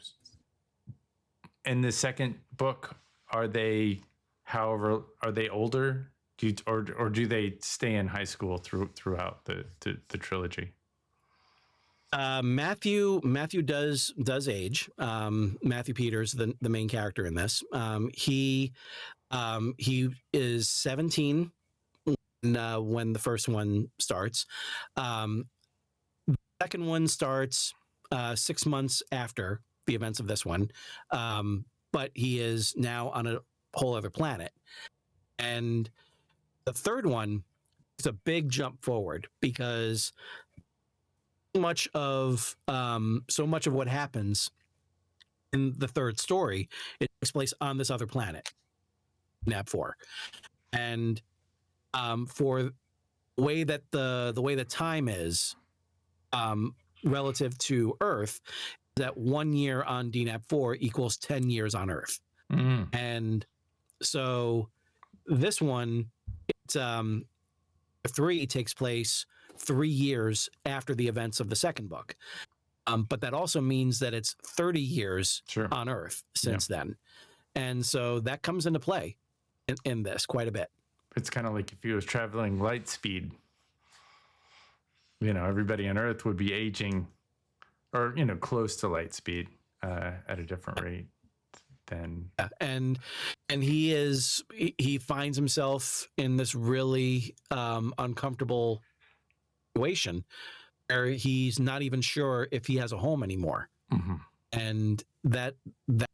in the second book, are they older? Or do they stay in high school throughout the trilogy? Matthew does age. Matthew Peters, the main character in this, he is 17 when the first one starts. The second one starts 6 months after the events of this one, but he is now on a whole other planet. And the third one is a big jump forward because so much of what happens in the third story, it takes place on this other planet, NAB4, and for the way that time is relative to Earth, that 1 year on DNAB4 equals 10 years on Earth, and so this one, it's 3 takes place 3 years after the events of the second book. But that also means that it's 30 years on Earth since then. And so that comes into play in this quite a bit. It's kind of like if he was traveling light speed, everybody on Earth would be aging or, close to light speed at a different rate. And he finds himself in this really uncomfortable situation where he's not even sure if he has a home anymore, and that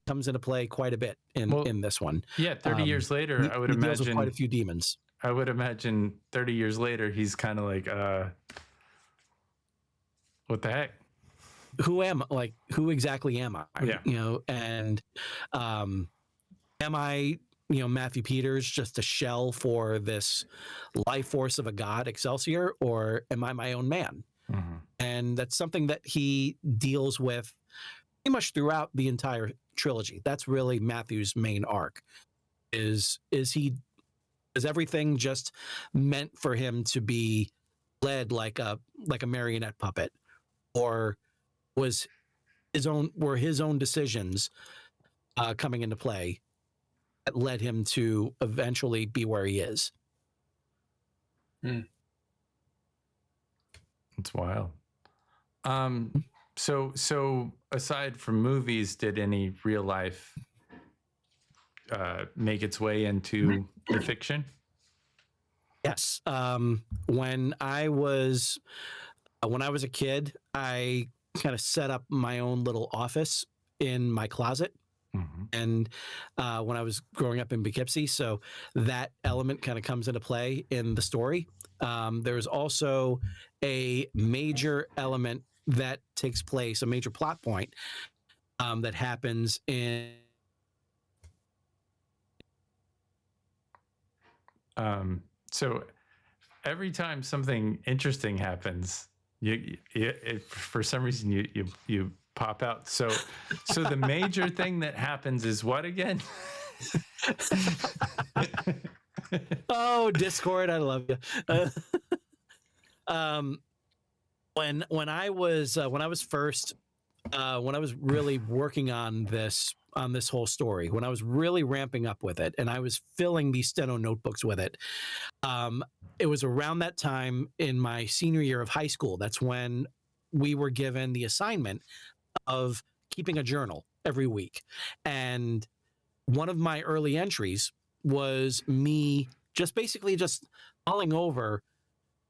comes into play quite a bit in this one. 30 years later, I would imagine deals with quite a few demons. I would imagine 30 years later, he's kind of like, what the heck? Who exactly am I? Yeah. And am I, Matthew Peters, just a shell for this life force of a god, Excelsior, or am I my own man? And that's something that he deals with pretty much throughout the entire trilogy. That's really Matthew's main arc. Is everything just meant for him to be led like a marionette puppet, or were his own decisions coming into play that led him to eventually be where he is? It's wild. So aside from movies, did any real life make its way into the fiction? Yes. When I was a kid, I kind of set up my own little office in my closet. And when I was growing up in Poughkeepsie, so that element kind of comes into play in the story. There's also a major element that takes place, a major plot point that happens in. So every time something interesting happens, for some reason you pop out. So the major thing that happens is what again? Oh, Discord, I love you. When I was really working on this whole story, when I was really ramping up with it, and I was filling these steno notebooks with it, it was around that time in my senior year of high school. That's when we were given the assignment of keeping a journal every week. And one of my early entries was me just mulling over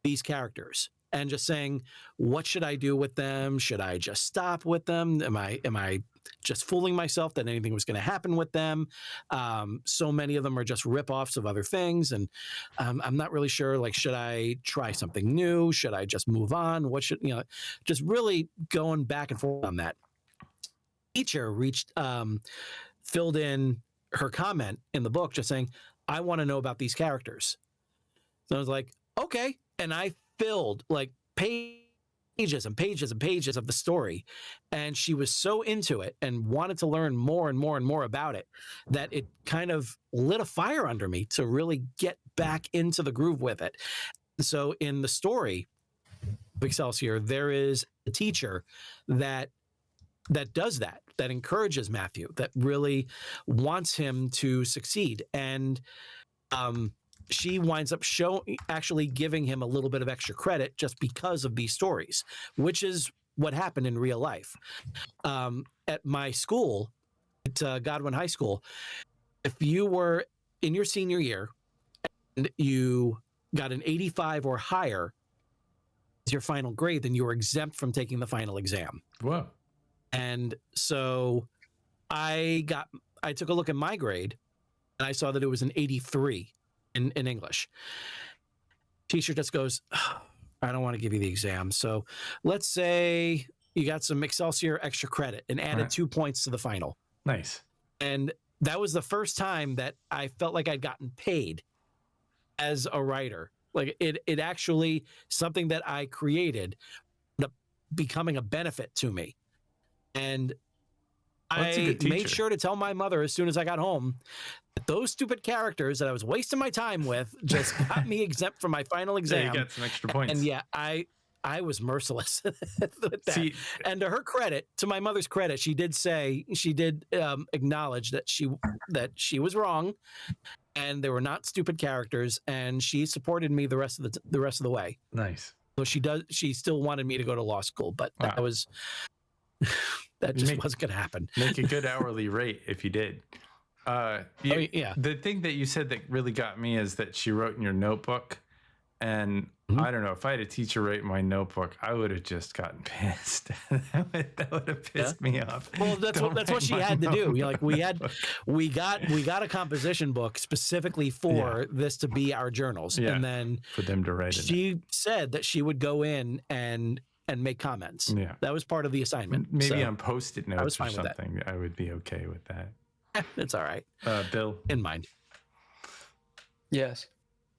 these characters and just saying, what should I do with them? Should I just stop with them? Am I just fooling myself that anything was going to happen with them? So many of them are just rip-offs of other things. And I'm not really sure, should I try something new? Should I just move on? Just really going back and forth on that. Teacher filled in her comment in the book just saying, I want to know about these characters. So I was like, okay. And I filled pages and pages and pages of the story. And she was so into it and wanted to learn more and more and more about it that it kind of lit a fire under me to really get back into the groove with it. So in the story, Excelsior, there is a teacher that does that encourages Matthew, that really wants him to succeed. And she winds up actually giving him a little bit of extra credit just because of these stories, which is what happened in real life. At my school, at Godwin High School, if you were in your senior year and you got an 85 or higher as your final grade, then you were exempt from taking the final exam. Whoa. And so I took a look at my grade and I saw that it was an 83 in English. Teacher just goes, oh, I don't want to give you the exam. So let's say you got some Excelsior extra credit and added 2 points to the final. Nice. And that was the first time that I felt like I'd gotten paid as a writer. Like it actually, something that I created ended up becoming a benefit to me. And I made sure to tell my mother as soon as I got home that those stupid characters that I was wasting my time with just got me exempt from my final exam. Yeah, you got some extra points. And yeah, I was merciless with that. And to her credit, to my mother's credit, she did acknowledge that she was wrong, and they were not stupid characters, and she supported me the rest of the way. Nice. So she still wanted me to go to law school, but that was that just wasn't going to happen. Make a good hourly rate if you did. Yeah. The thing that you said that really got me is that she wrote in your notebook, and I don't know, if I had a teacher write in my notebook, I would have just gotten pissed. that would have pissed me off. Well, that's what she had to do. Like we got a composition book specifically for this to be our journals, and then for them to write. She said that she would go in and make comments. Yeah, that was part of the assignment. Maybe on Post-it notes or something. I would be okay with that. It's all right. Bill, in mind. Yes.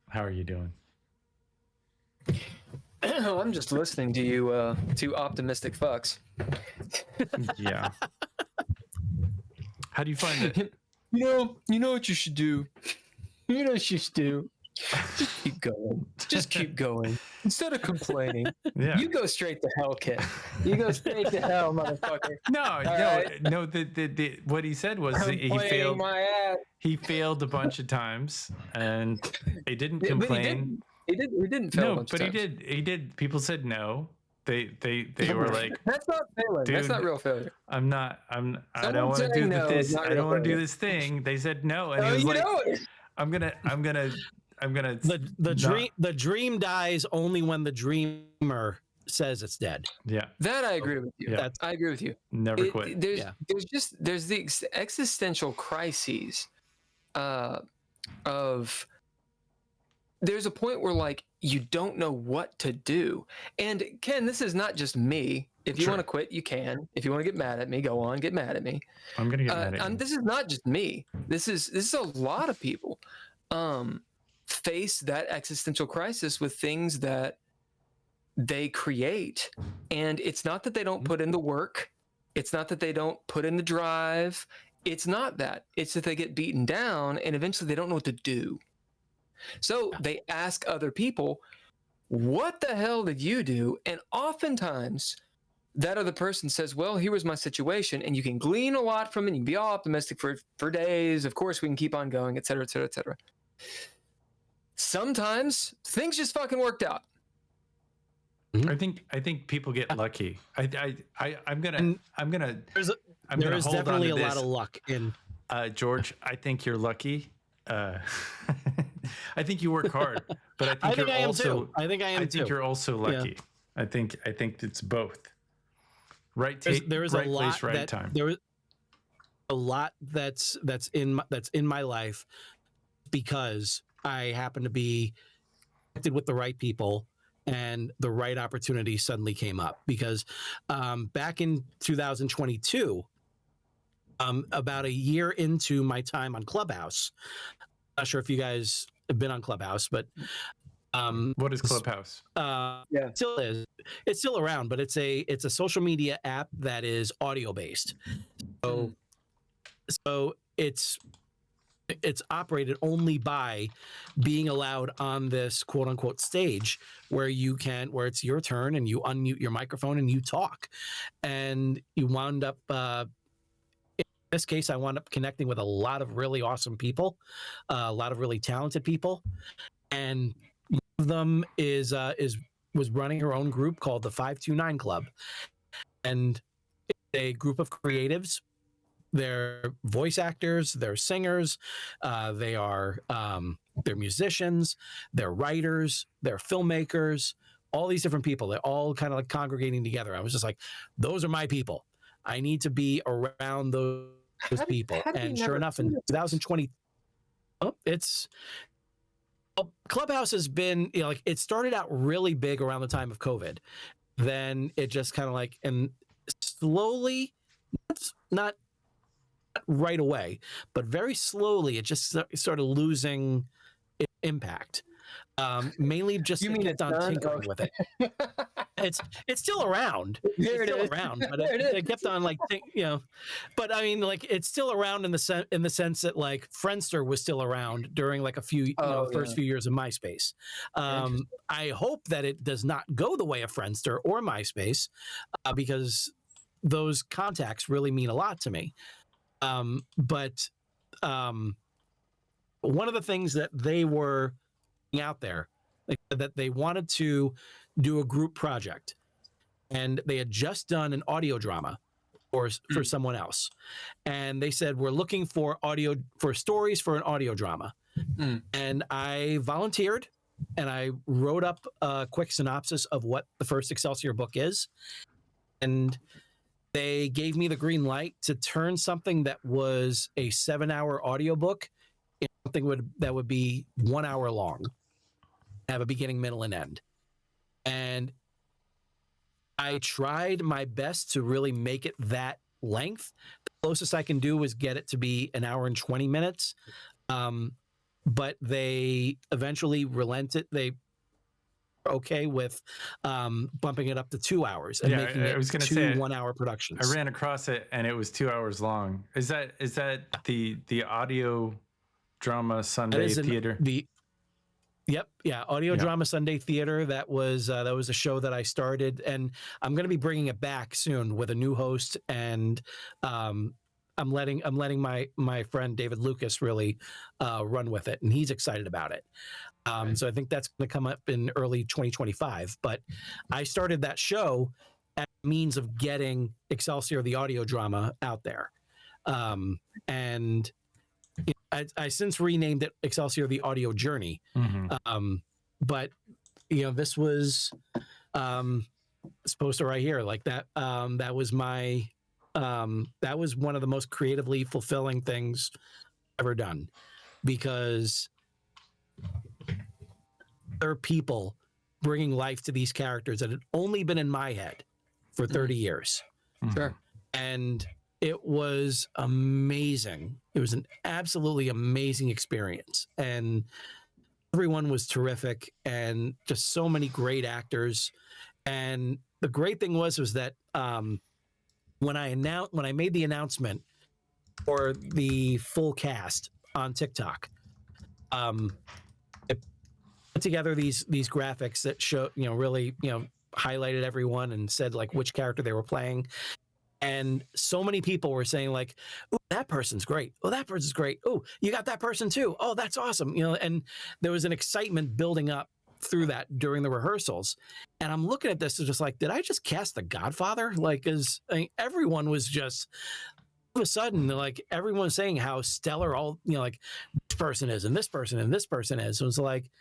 How are you doing? I'm just listening to you, two optimistic fucks. Yeah. How do you find it? You know what you should do. You know what you should do. Just keep going. Just keep going. Instead of complaining, you go straight to hell, kid. You go straight to hell, motherfucker. No. The what he said was he failed. My ass. He failed a bunch of times, and he didn't complain. He didn't fail. No, but he did. He did. People said no. They were like, that's not failing. That's not real failure. I don't want to do this. I don't want to do this thing. They said no, and he was like, I'm gonna. The dream dies only when the dreamer says it's dead. Yeah, that I agree with you. Yeah. I agree with you. Never quit. There's the existential crises of. There's a point where like you don't know what to do. And Ken, this is not just me. If you want to quit, you can. If you want to get mad at me, go on, get mad at me. I'm gonna get mad at you. This is not just me. This is a lot of people face that existential crisis with things that they create. And it's not that they don't put in the work. It's not that they don't put in the drive. It's not that. It's that they get beaten down and eventually they don't know what to do. So they ask other people, what the hell did you do? And oftentimes that other person says, well, here was my situation. And you can glean a lot from it. You can be all optimistic for days. Of course, we can keep on going, et cetera, et cetera, et cetera. Sometimes things just fucking worked out. I think people get lucky. I'm gonna there is definitely a lot of luck in George. I think you're lucky. I think you work hard, but I think you're also lucky. Yeah. I think it's both. Right there is right a lot place, right time. There is a lot that's in my life because I happen to be connected with the right people and the right opportunity suddenly came up. Because back in 2022, about a year into my time on Clubhouse, I'm not sure if you guys have been on Clubhouse, but what is Clubhouse? It still is. It's still around, but it's a social media app that is audio based. So it's it's operated only by being allowed on this quote unquote stage where it's your turn and you unmute your microphone and you talk. And you wound up, in this case, I wound up connecting with a lot of really awesome people, a lot of really talented people. And one of them was running her own group called the 529 Club. And it's a group of creatives. They're voice actors, they're singers, they're musicians, they're writers, they're filmmakers, all these different people. They're all kind of like congregating together. I was just like, those are my people. I need to be around those people. And sure enough, in 2020, Clubhouse has been, like, it started out really big around the time of COVID. Then it just kind of like, and slowly, not right away, but very slowly, it just started losing impact. Mainly just You mean kept on tinkering with it. It's still around. It's still around, but it kept on like But I mean, like, it's still around in the sense that like Friendster was still around during like a few first few years of MySpace. I hope that it does not go the way of Friendster or MySpace, because those contacts really mean a lot to me. But one of the things that they were out there, that they wanted to do a group project, and they had just done an audio drama for someone else, and they said, we're looking for stories for an audio drama. And I volunteered, and I wrote up a quick synopsis of what the first Excelsior book is, and they gave me the green light to turn something that was a 7-hour audiobook into something that would be 1 hour long, have a beginning, middle, and end. And I tried my best to really make it that length. The closest I can do is get it to be 1 hour and 20 minutes. But they eventually relented. They were okay with bumping it up to 2 hours and making it 2 1-hour productions. I ran across it and it was 2 hours long. Is that the audio drama Sunday theater? Yep. Yeah. Audio drama Sunday theater. That was a show that I started, and I'm going to be bringing it back soon with a new host. And I'm letting my friend David Lucas really run with it, and he's excited about it. So I think that's going to come up in early 2025. But I started that show as a means of getting Excelsior, the audio drama, out there. And I since renamed it Excelsior, the Audio Journey. But this was this poster right here, like that. That was my that was one of the most creatively fulfilling things I've ever done, because there are people bringing life to these characters that had only been in my head for 30 years. Sure. And it was amazing. It was an absolutely amazing experience. And everyone was terrific, and just so many great actors. And the great thing was that when I made the announcement for the full cast on TikTok, I put together these graphics that show, really, highlighted everyone and said like which character they were playing. And so many people were saying like, "Oh, that person's great. Oh, that person's great. Oh, you got that person too. Oh, that's awesome." And there was an excitement building up through that during the rehearsals. And I'm looking at this and just like, did I just cast The Godfather? Like, everyone was just, all of a sudden, like, everyone's saying how stellar all, like, this person is, and this person, and this person is. So it was like,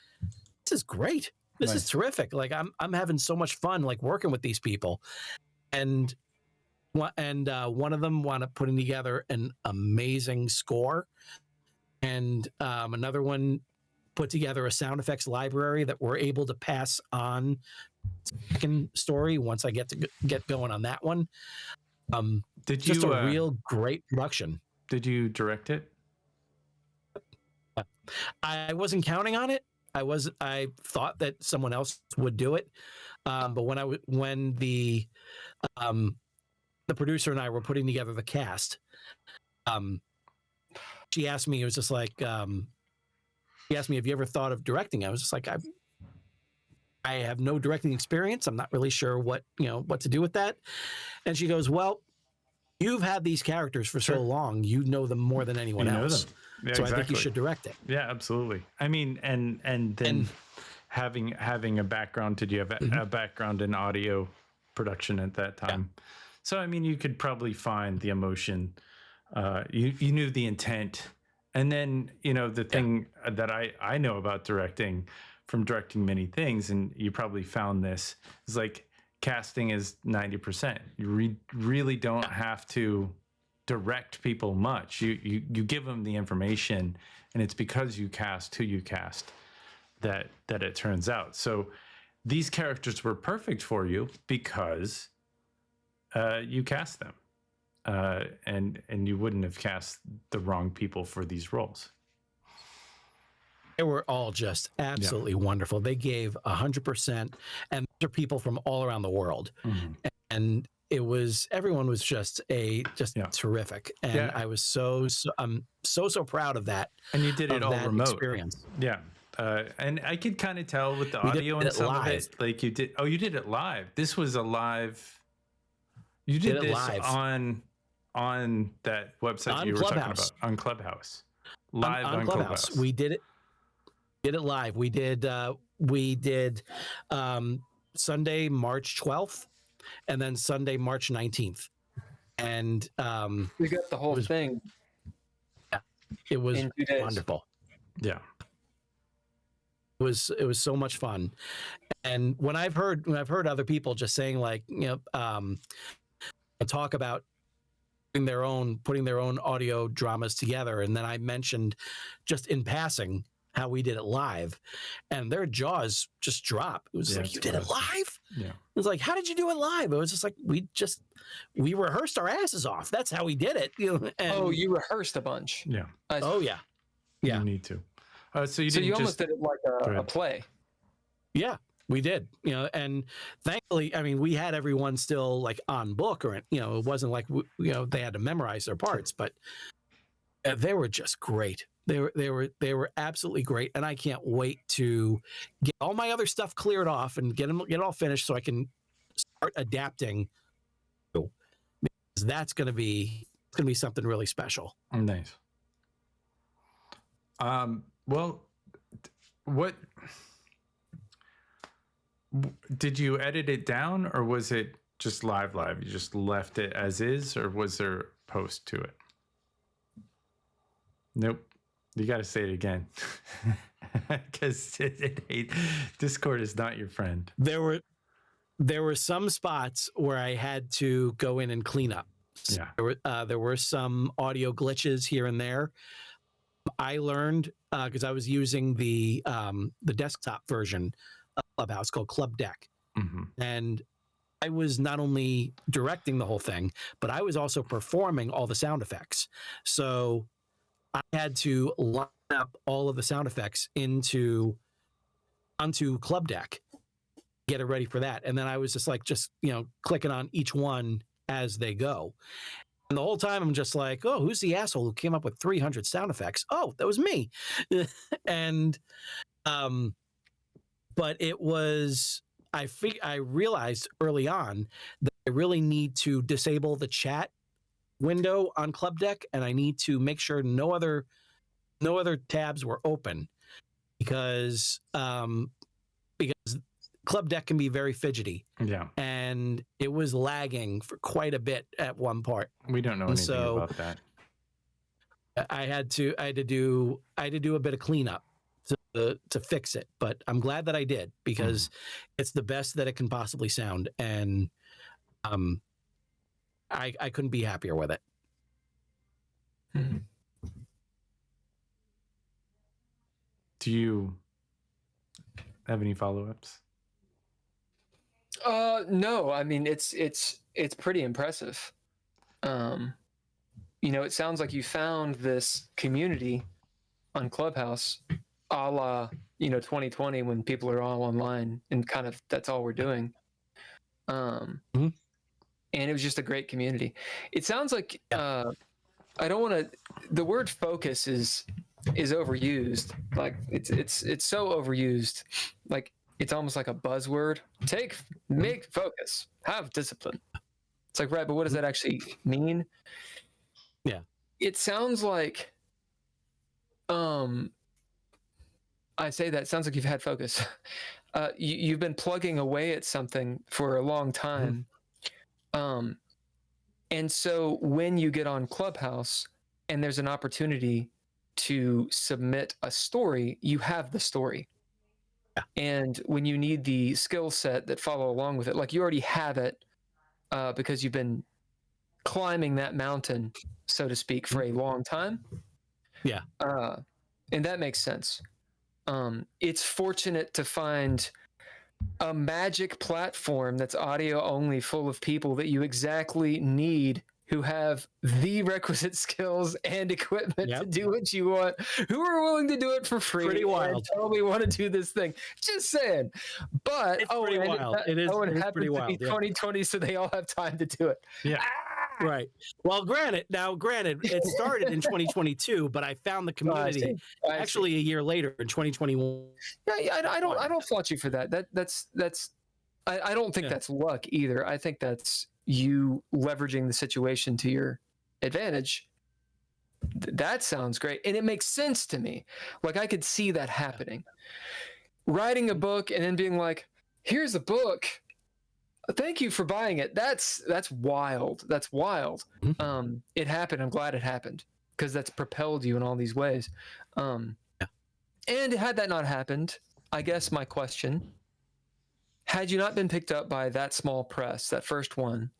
this is great. This is terrific. Like, I'm having so much fun, like, working with these people. And one of them wound up putting together an amazing score, and another one put together a sound effects library that we're able to pass on second story once I get going on that one. Just a real great production. Did you direct it? I wasn't counting on it. I thought that someone else would do it, but when the producer and I were putting together the cast, she asked me, it was just like, she asked me, have you ever thought of directing? I was just like, I have no directing experience. I'm not really sure what to do with that. And she goes, well, you've had these characters for so long, you know them more than anyone else. Yeah, so exactly. I think you should direct it. Yeah, absolutely. I mean, and then having a background, did you have a background in audio production at that time? Yeah. So, I mean, you could probably find the emotion. You knew the intent. And then, the thing that I know about directing from directing many things, and you probably found this, is like casting is 90%. You really don't have to direct people much. You give them the information, and it's because you cast who you cast that it turns out. So these characters were perfect for you because you cast them. And you wouldn't have cast the wrong people for these roles. They were all just absolutely wonderful. They gave 100%, and they're people from all around the world. Mm-hmm. And everyone was just terrific. And I was I'm so proud of that. And you did it all remote. Experience. Yeah. And I could kind of tell with the audio and some of it, like you did it live. This was a live. You did this live on that website you were talking about, on Clubhouse. Live on Clubhouse. We did it live. We did Sunday, March 12th, and then Sunday, March 19th. And we got the whole thing. Yeah, it was wonderful. Yeah. It was so much fun. And when I've heard other people just saying, like, talk about putting their own audio dramas together, and then I mentioned just in passing how we did it live, and their jaws just drop. It was like, you did it live? Yeah. It was like, how did you do it live? It was just like, we rehearsed our asses off. That's how we did it. And you rehearsed a bunch. Yeah. Yeah. You need to. So you almost did it like a play. Yeah, we did. And thankfully, I mean, we had everyone still like on book, or it wasn't like they had to memorize their parts, but they were just great. They were absolutely great, and I can't wait to get all my other stuff cleared off and get it all finished so I can start adapting. Because that's going to be something really special. Nice. Well, what did you edit it down, or was it just live? You just left it as is, or was there post to it? Nope. You got to say it again, because Discord is not your friend. There were some spots where I had to go in and clean up. Yeah. There were some audio glitches here and there. I learned because I was using the desktop version of Clubhouse called Club Deck, and I was not only directing the whole thing, but I was also performing all the sound effects. So I had to line up all of the sound effects onto Club Deck, get it ready for that. And then I was just clicking on each one as they go. And the whole time I'm just like, oh, who's the asshole who came up with 300 sound effects? Oh, that was me. And, but it was, I realized early on that I really need to disable the chat window on Club Deck, and I need to make sure no other tabs were open, because Club Deck can be very fidgety. Yeah. And it was lagging for quite a bit at one part. We don't know anything about that. I had to do a bit of cleanup to fix it, but I'm glad that I did, because it's the best that it can possibly sound, and I couldn't be happier with it. Do you have any follow-ups? No, I mean, it's pretty impressive. It sounds like you found this community on Clubhouse, a la 2020, when people are all online and kind of that's all we're doing. And it was just a great community. It sounds like I don't want to. The word focus is overused. Like it's so overused. Like it's almost like a buzzword. Make focus. Have discipline. It's like, right, but what does that actually mean? Yeah. It sounds like. I say that, it sounds like you've had focus. You've been plugging away at something for a long time. And so when you get on Clubhouse and there's an opportunity to submit a story, you have the story. Yeah. And when you need the skill set that follow along with it, like you already have it because you've been climbing that mountain, so to speak, for a long time. Yeah. And that makes sense. It's fortunate to find a magic platform that's audio only, full of people that you exactly need, who have the requisite skills and equipment to do what you want, who are willing to do it for free. Pretty wild. Totally want to do this thing. Just saying. But it's pretty wild. It is pretty wild. 2020, so they all have time to do it. Yeah. Right. Well, granted, it started in 2022, but I found the community actually a year later in 2021. Yeah, I don't fault you for that. I don't think that's luck either. I think that's you leveraging the situation to your advantage. That sounds great, and it makes sense to me. Like I could see that happening. Writing a book and then being like, "Here's a book. Thank you for buying it." That's wild. That's wild. It happened. I'm glad it happened because that's propelled you in all these ways. And had that not happened, I guess my question, had you not been picked up by that small press, that first one,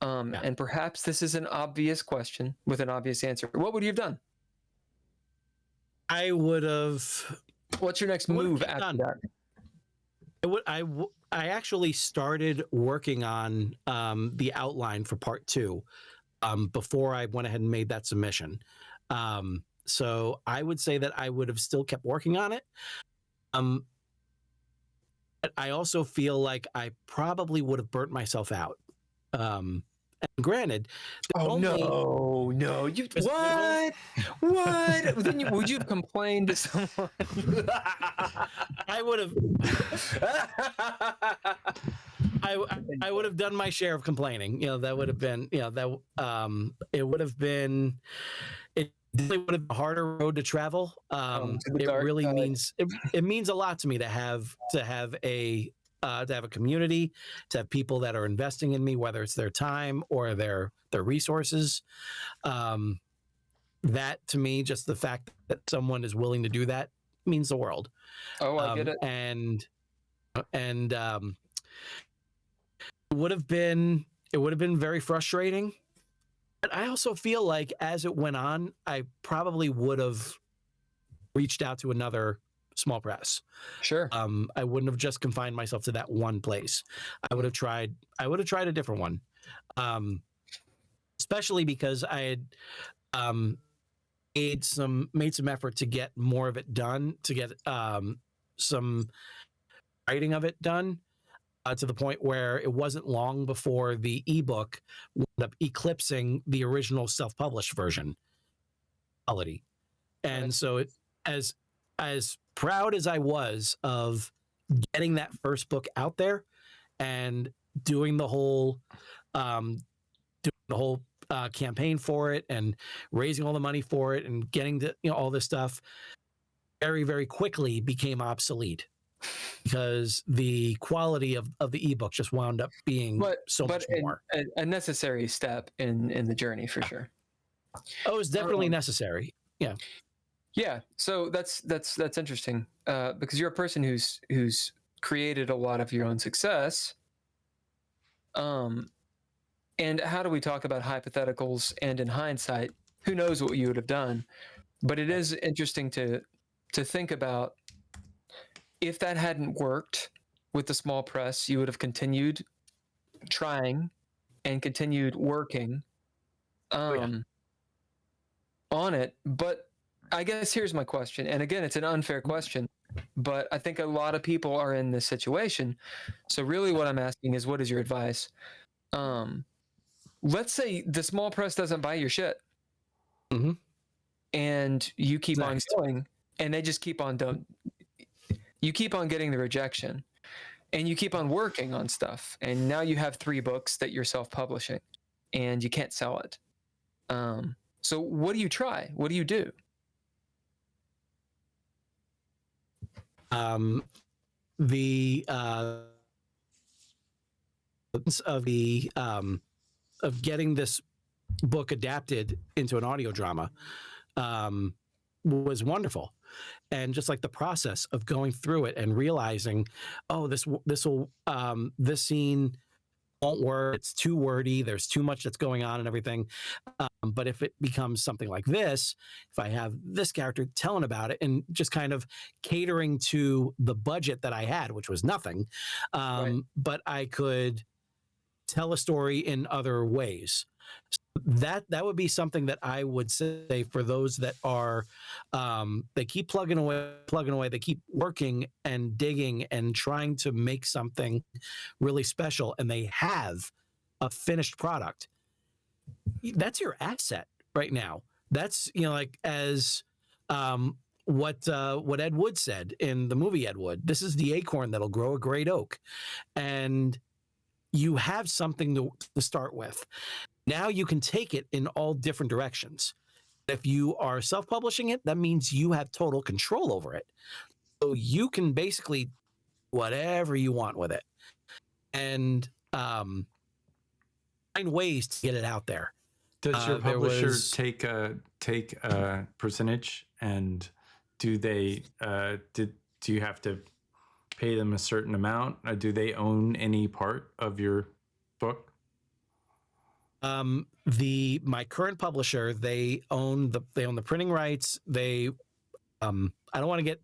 and perhaps this is an obvious question with an obvious answer, what would you have done? I would have. What's your next move after that? I actually started working on the outline for part 2 before I went ahead and made that submission. So I would say that I would have still kept working on it. But I also feel like I probably would have burnt myself out. And granted, no, you what? Then would you have complained to someone? I would have. I would have done my share of complaining. That would have been. That it would have been. It definitely would have been a harder road to travel. It really means it means a lot to me to have a community, to have people that are investing in me, whether it's their time or their resources. That to me, just the fact that someone is willing to do that means the world. Oh, I get it. And it would have been very frustrating. But I also feel like as it went on, I probably would have reached out to another small press. Sure. I wouldn't have just confined myself to that one place. I would have tried a different one. Especially because I had made some effort to get more of it done, to get some writing of it done, to the point where it wasn't long before the ebook wound up eclipsing the original self-published version quality. And so as proud as I was of getting that first book out there and doing the whole campaign for it and raising all the money for it and getting to all this stuff, very, very quickly became obsolete because the quality of the ebook just wound up being so much more. A necessary step in the journey for sure. Oh, it's definitely necessary. Yeah. Yeah. So that's interesting because you're a person who's created a lot of your own success. And how do we talk about hypotheticals and in hindsight, who knows what you would have done? But it is interesting to think about if that hadn't worked with the small press, you would have continued trying and continued working on it. But I guess here's my question. And again, it's an unfair question, but I think a lot of people are in this situation. So really what I'm asking is, what is your advice? Let's say the small press doesn't buy your shit. Mm-hmm. And you keep Next. on going, and they just keep on you keep on getting the rejection, and you keep on working on stuff, and now you have 3 books that you're self-publishing, and you can't sell it. So what do you try? What do you do? The of getting this book adapted into an audio drama was wonderful, and just like the process of going through it and realizing, oh, this scene won't work, it's too wordy, there's too much that's going on and everything, but if it becomes something like this, if I have this character telling about it and just kind of catering to the budget that I had, which was nothing, Right. but I could tell a story in other ways. That would be something that I would say for those that are they keep plugging away, they keep working and digging and trying to make something really special, and they have a finished product. That's your asset right now. That's, like as what Ed Wood said in the movie Ed Wood. This is the acorn that'll grow a great oak, and you have something to start with. Now you can take it in all different directions. If you are self-publishing it, that means you have total control over it. So you can basically whatever you want with it, and find ways to get it out there. Does your publisher take a percentage, and do they do you have to pay them a certain amount? Do they own any part of your book? My current publisher, they own the printing rights. They I don't want to get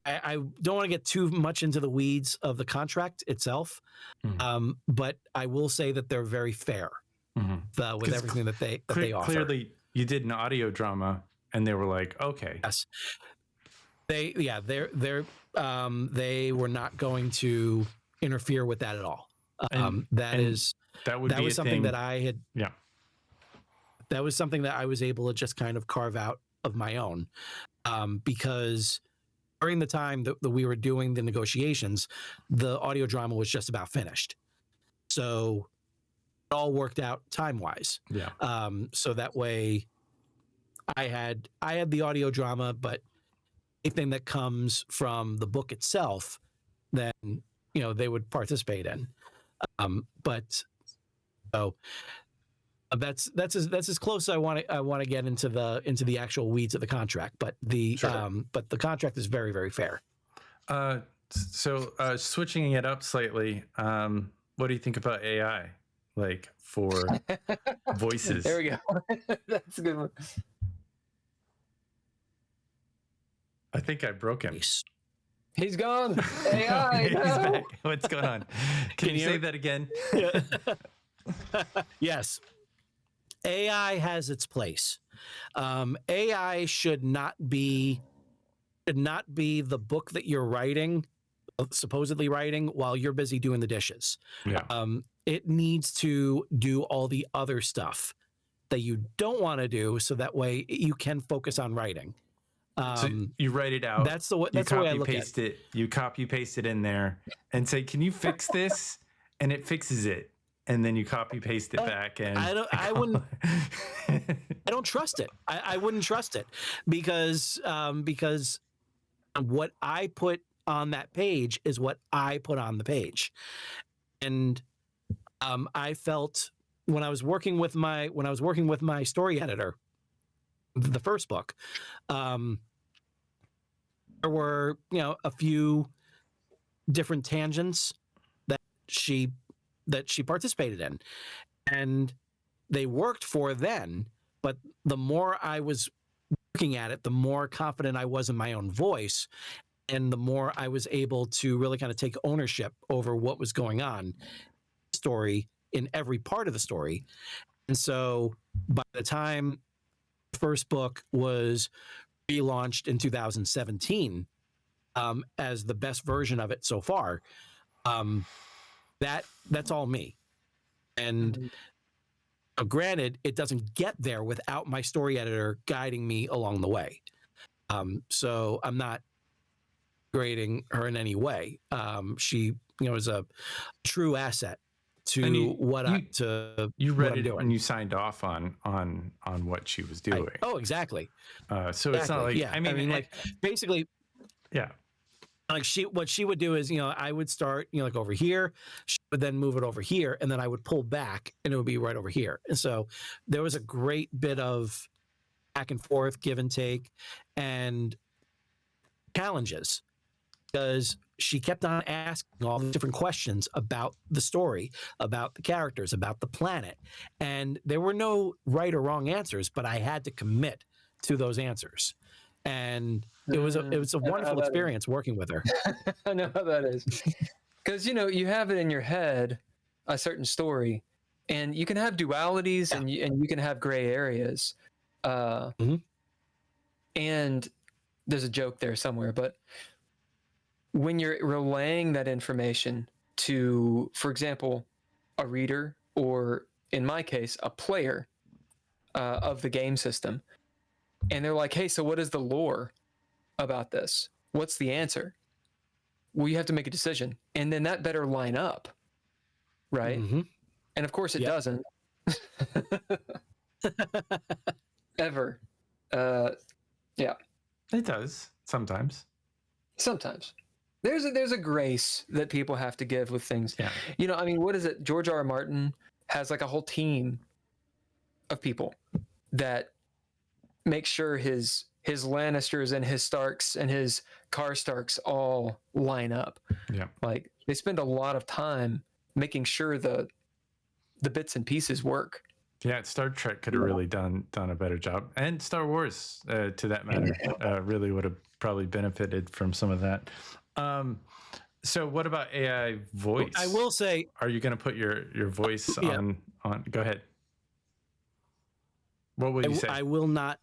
I don't want to get too much into the weeds of the contract itself, but I will say that they're very fair with everything that they offer. Clearly, you did an audio drama, and they were like, "Okay, yes." They were not going to interfere with that at all. That was something that I had. Yeah, that was something that I was able to just kind of carve out of my own, because during the time that we were doing the negotiations, the audio drama was just about finished. So it all worked out time-wise. Yeah. So that way I had the audio drama, but anything that comes from the book itself, then, they would participate in. But so that's as close as I want to get into the actual weeds of the contract, but the contract is very, very fair. So switching it up slightly, what do you think about AI, like for voices? There we go. That's a good one. I think I broke him. He's gone. AI. He's back. What's going on? Can you say that again? Yeah. Yes. AI has its place. AI should not be the book that you're writing, supposedly writing, while you're busy doing the dishes. Yeah. It needs to do all the other stuff that you don't want to do, so that way you can focus on writing. So you write it out. That's the way I look at it. You copy paste it in there and say, "Can you fix this?" And it fixes it, and then you copy paste it back. And I wouldn't. I don't trust it. I wouldn't trust it because what I put on that page is what I put on the page, and I felt when I was working with my story editor, the first book, there were a few different tangents that she participated in, and they worked for then. But the more I was working at it, the more confident I was in my own voice, and the more I was able to really kind of take ownership over what was going on story in every part of the story. And so by the time the first book was relaunched in 2017 as the best version of it so far, that's all me. And granted, it doesn't get there without my story editor guiding me along the way. So I'm not grading her in any way. She, is a true asset to you read it when you signed off on what she was doing. Exactly. So it's not like, yeah. Basically, yeah. Like what she would do is, I would start, like over here, she would then move it over here, and then I would pull back and it would be right over here. And so there was a great bit of back and forth, give and take, and challenges, because she kept on asking all the different questions about the story, about the characters, about the planet. And there were no right or wrong answers, but I had to commit to those answers. And it was a wonderful experience working with her. I know how that is. Because, you have it in your head, a certain story, and you can have dualities and you can have gray areas. And there's a joke there somewhere, but when you're relaying that information to, for example, a reader, or in my case, a player of the game system, and they're like, hey, so what is the lore about this? What's the answer? Well, you have to make a decision, and then that better line up, right? Mm-hmm. And of course it doesn't. Ever. Yeah. It does sometimes. Sometimes. There's a grace that people have to give with things. Yeah. What is it? George R.R. Martin has like a whole team of people that make sure his Lannisters and his Starks and his Karstarks all line up. Yeah. Like, they spend a lot of time making sure the bits and pieces work. Yeah, Star Trek could have really done a better job, and Star Wars, to that matter, really would have probably benefited from some of that. So, what about AI voice? I will say, are you going to put your voice on? Go ahead. What would you say? I will not.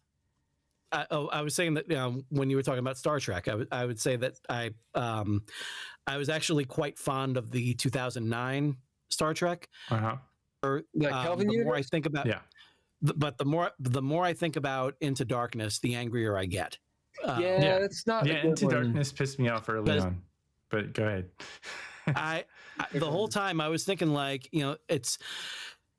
I was saying that when you were talking about Star Trek, I would say that I was actually quite fond of the 2009 Star Trek. Or Kelvin the universe? more I think about, but the more I think about Into Darkness, the angrier I get. It's not. Yeah, Into Darkness pissed me off early on, but go ahead. I the whole time I was thinking, like, and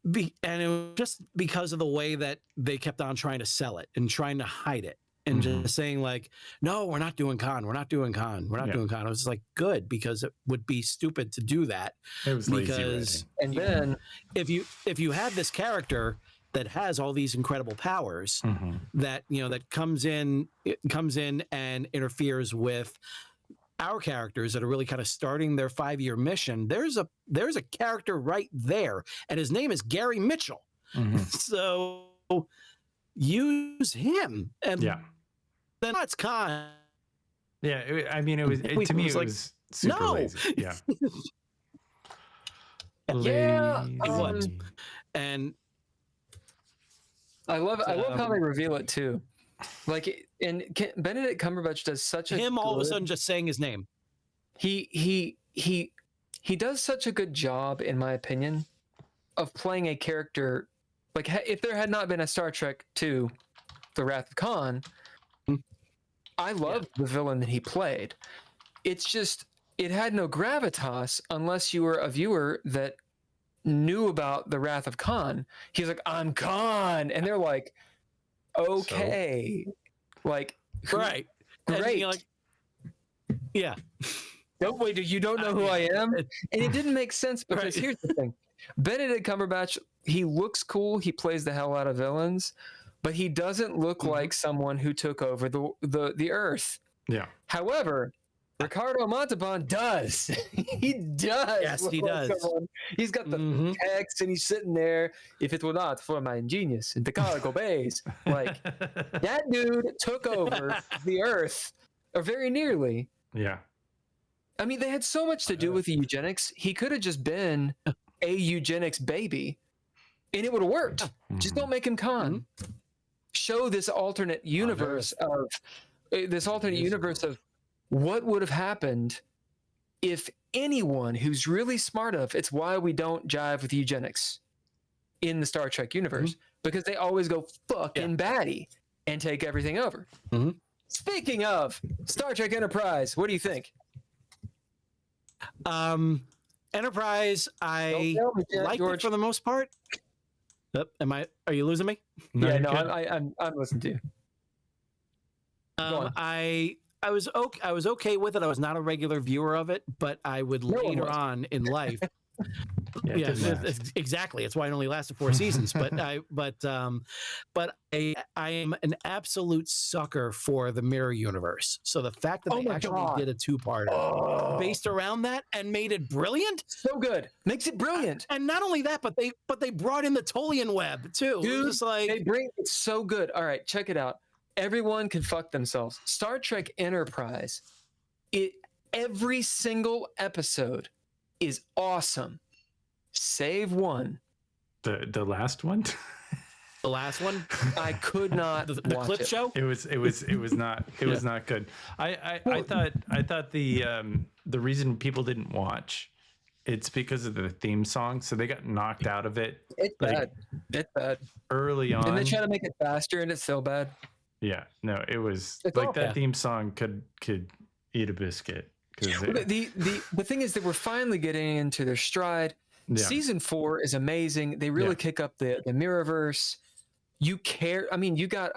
it was just because of the way that they kept on trying to sell it and trying to hide it. And just saying, like, no, we're not doing con. We're not doing con. We're not doing con. I was like, good, because it would be stupid to do that. It was lazy writing. And then if you have this character that has all these incredible powers, that that comes in and interferes with our characters that are really kind of starting their 5-year mission, there's a character right there, and his name is Gary Mitchell. So use him, and then it's con. Yeah, it was to me it was super lazy. Yeah. It was, and I love how they reveal it too. Like, and Benedict Cumberbatch does such all of a sudden just saying his name. He does such a good job, in my opinion, of playing a character. Like, if there had not been a Star Trek II, The Wrath of Khan, I loved the villain that he played. It's just, it had no gravitas unless you were a viewer that knew about The Wrath of Khan. He's like, I'm Khan. And they're like, okay. So? Like, right. Great. Like, yeah. You don't know who I am? And it didn't make sense, because here's the thing. Benedict Cumberbatch, he looks cool. He plays the hell out of villains, but he doesn't look like someone who took over the Earth. Yeah. However, Ricardo Montalban does. He does. Yes, he does. He's got the text, and he's sitting there. If it were not for my ingenious and the cargo bays, like, that dude took over the Earth, or very nearly. Yeah. I mean, they had so much to do with eugenics. He could have just been a eugenics baby, and it would have worked. Just don't make him Khan. Show this alternate universe of what would have happened if anyone who's really smart enough. It's why we don't jive with eugenics. in the Star Trek universe because they always go fucking batty and take everything over. Speaking of Star Trek Enterprise, what do you think? Enterprise, I liked it for the most part. Are you losing me? No, yeah, you're no, good. I'm listening to you. I was okay with it. I was not a regular viewer of it, but I would later on in life. Exactly. It's why it only lasted 4 seasons. But I am an absolute sucker for the mirror universe. So the fact that they actually did a 2-parter based around that and made it brilliant, so good, makes it brilliant. And not only that, but they brought in the Tolian web too. Dude, it's like it's so good. All right, check it out. Everyone can fuck themselves. Star Trek Enterprise, every single episode is awesome. Save one. The last one. The last one. I could not. the watch clip it. show. It was not. It was not good. I thought the reason people didn't watch, it's because of the theme song. So they got knocked out of it. It's bad. It's bad. Early on. And they try to make it faster, and it's so bad. Yeah. No. It was It's like awful. that theme song could eat a biscuit. The thing is that we're finally getting into their stride. Yeah. Season 4 is amazing. They really kick up the Mirrorverse. You care. I mean, you got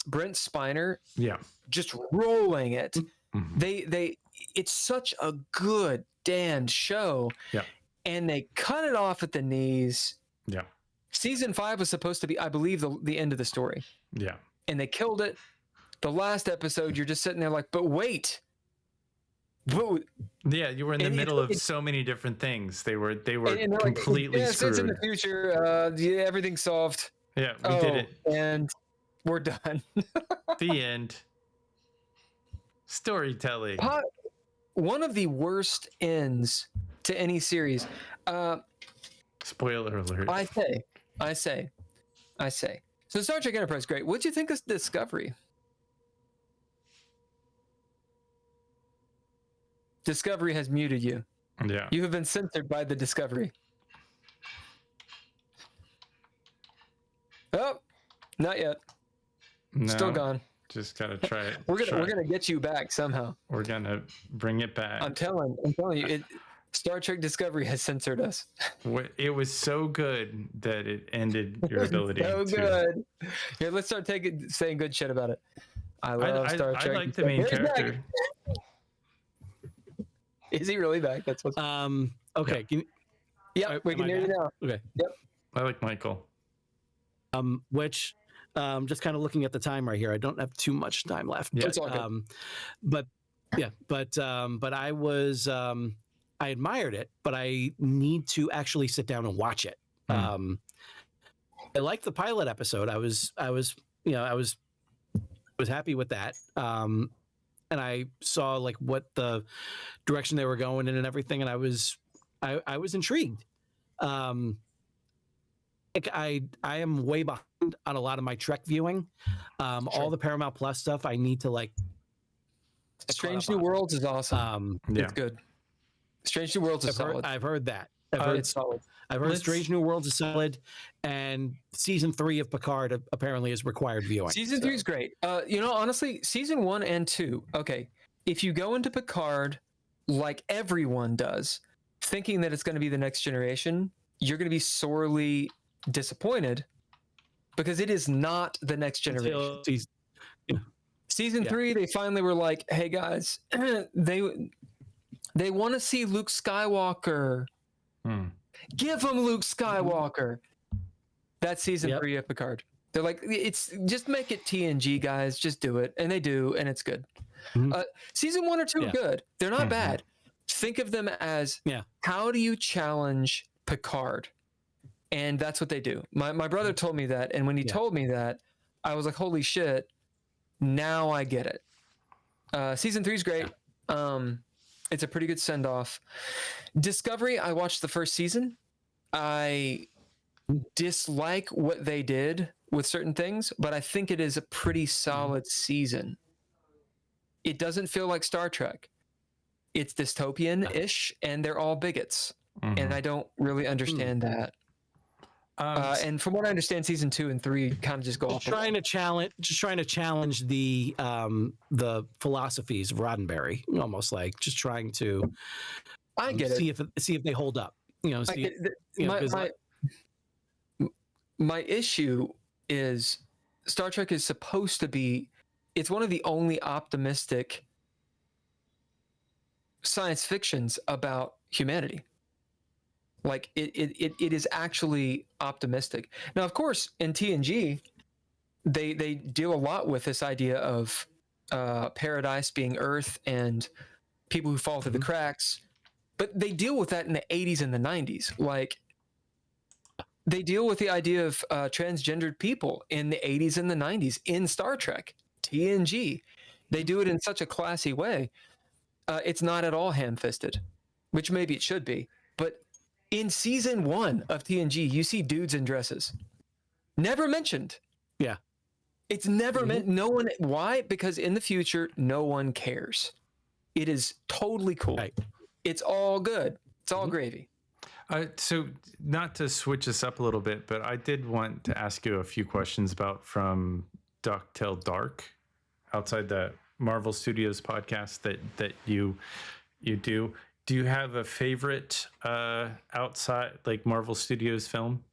Brent Spiner. Yeah. Just rolling it. Mhm. It's such a good damn show. Yeah. And they cut it off at the knees. Yeah. Season 5 was supposed to be, I believe, the end of the story. Yeah. And they killed it. The last episode, you're just sitting there like, but wait. Yeah, you were in the middle of so many different things. They were completely like, screwed. It's in the future. Everything's solved. Yeah, we did it. And we're done. The end. Storytelling. One of the worst ends to any series. Spoiler alert. I say. So Star Trek Enterprise, great. What'd you think of Discovery? Discovery has muted you. Yeah. You have been censored by the Discovery. Oh, not yet. No, Still gone. Just gotta try it. We're gonna get you back somehow. We're gonna bring it back. I'm telling you, Star Trek Discovery has censored us. It was so good that it ended your ability. So good. Here, let's start saying good shit about it. I love Star Trek. I like the main character. Is he really back? That's what's. Okay. Yeah, we can hear you now. Okay. Yep. I like Michael. Which, just kind of looking at the time right here, I don't have too much time left. Yeah. It's all good. But I was, I admired it, but I need to actually sit down and watch it. I liked the pilot episode. I was happy with that. And I saw like what the direction they were going in and everything, and I was intrigued. I am way behind on a lot of my Trek viewing. All the Paramount Plus stuff I need to like. Strange New Worlds is awesome. Yeah. It's good. Strange New Worlds is solid. I've heard that. It's solid. I've heard Strange New Worlds is solid, and season 3 of Picard apparently is required viewing. Season 3 is great. Honestly, season 1 and 2. Okay, if you go into Picard like everyone does, thinking that it's going to be the next generation, you're going to be sorely disappointed because it is not the next generation. Season 3, they finally were like, "Hey guys, they want to see Luke Skywalker." Give them Luke Skywalker. That's season 3 of Picard. They're like, it's just make it TNG, guys. Just do it, and they do, and it's good. Season 1 or 2 are good. They're not bad. Think of them as how do you challenge Picard, and that's what they do. My brother told me that, and when he told me that, I was like, holy shit! Now I get it. Season 3 is great. It's a pretty good send off. Discovery, I watched the first season. I dislike what they did with certain things, but I think it is a pretty solid season. It doesn't feel like Star Trek. It's dystopian-ish, and they're all bigots. And I don't really understand that. And from what I understand, season 2 and 3 kind of just go off. Trying to challenge the philosophies of Roddenberry, almost like just trying to. I get see if they hold up. My issue is Star Trek is supposed to be. It's one of the only optimistic science fictions about humanity. Like it is actually optimistic. Now, of course, in TNG, they deal a lot with this idea of paradise being Earth and people who fall through the cracks. But they deal with that in the 80s and the 90s. Like they deal with the idea of transgendered people in the 80s and the 90s in Star Trek, TNG. They do it in such a classy way. It's not at all ham-fisted, which maybe it should be. But in season 1 of TNG, you see dudes in dresses. Never mentioned. Yeah. It's never meant. No one. Why? Because in the future, no one cares. It is totally cool. Right. It's all good. It's all gravy. So not to switch this up a little bit, but I did want to ask you a few questions about from Duck Till Dark, outside the Marvel Studios podcast that you do. Do you have a favorite outside like Marvel Studios film?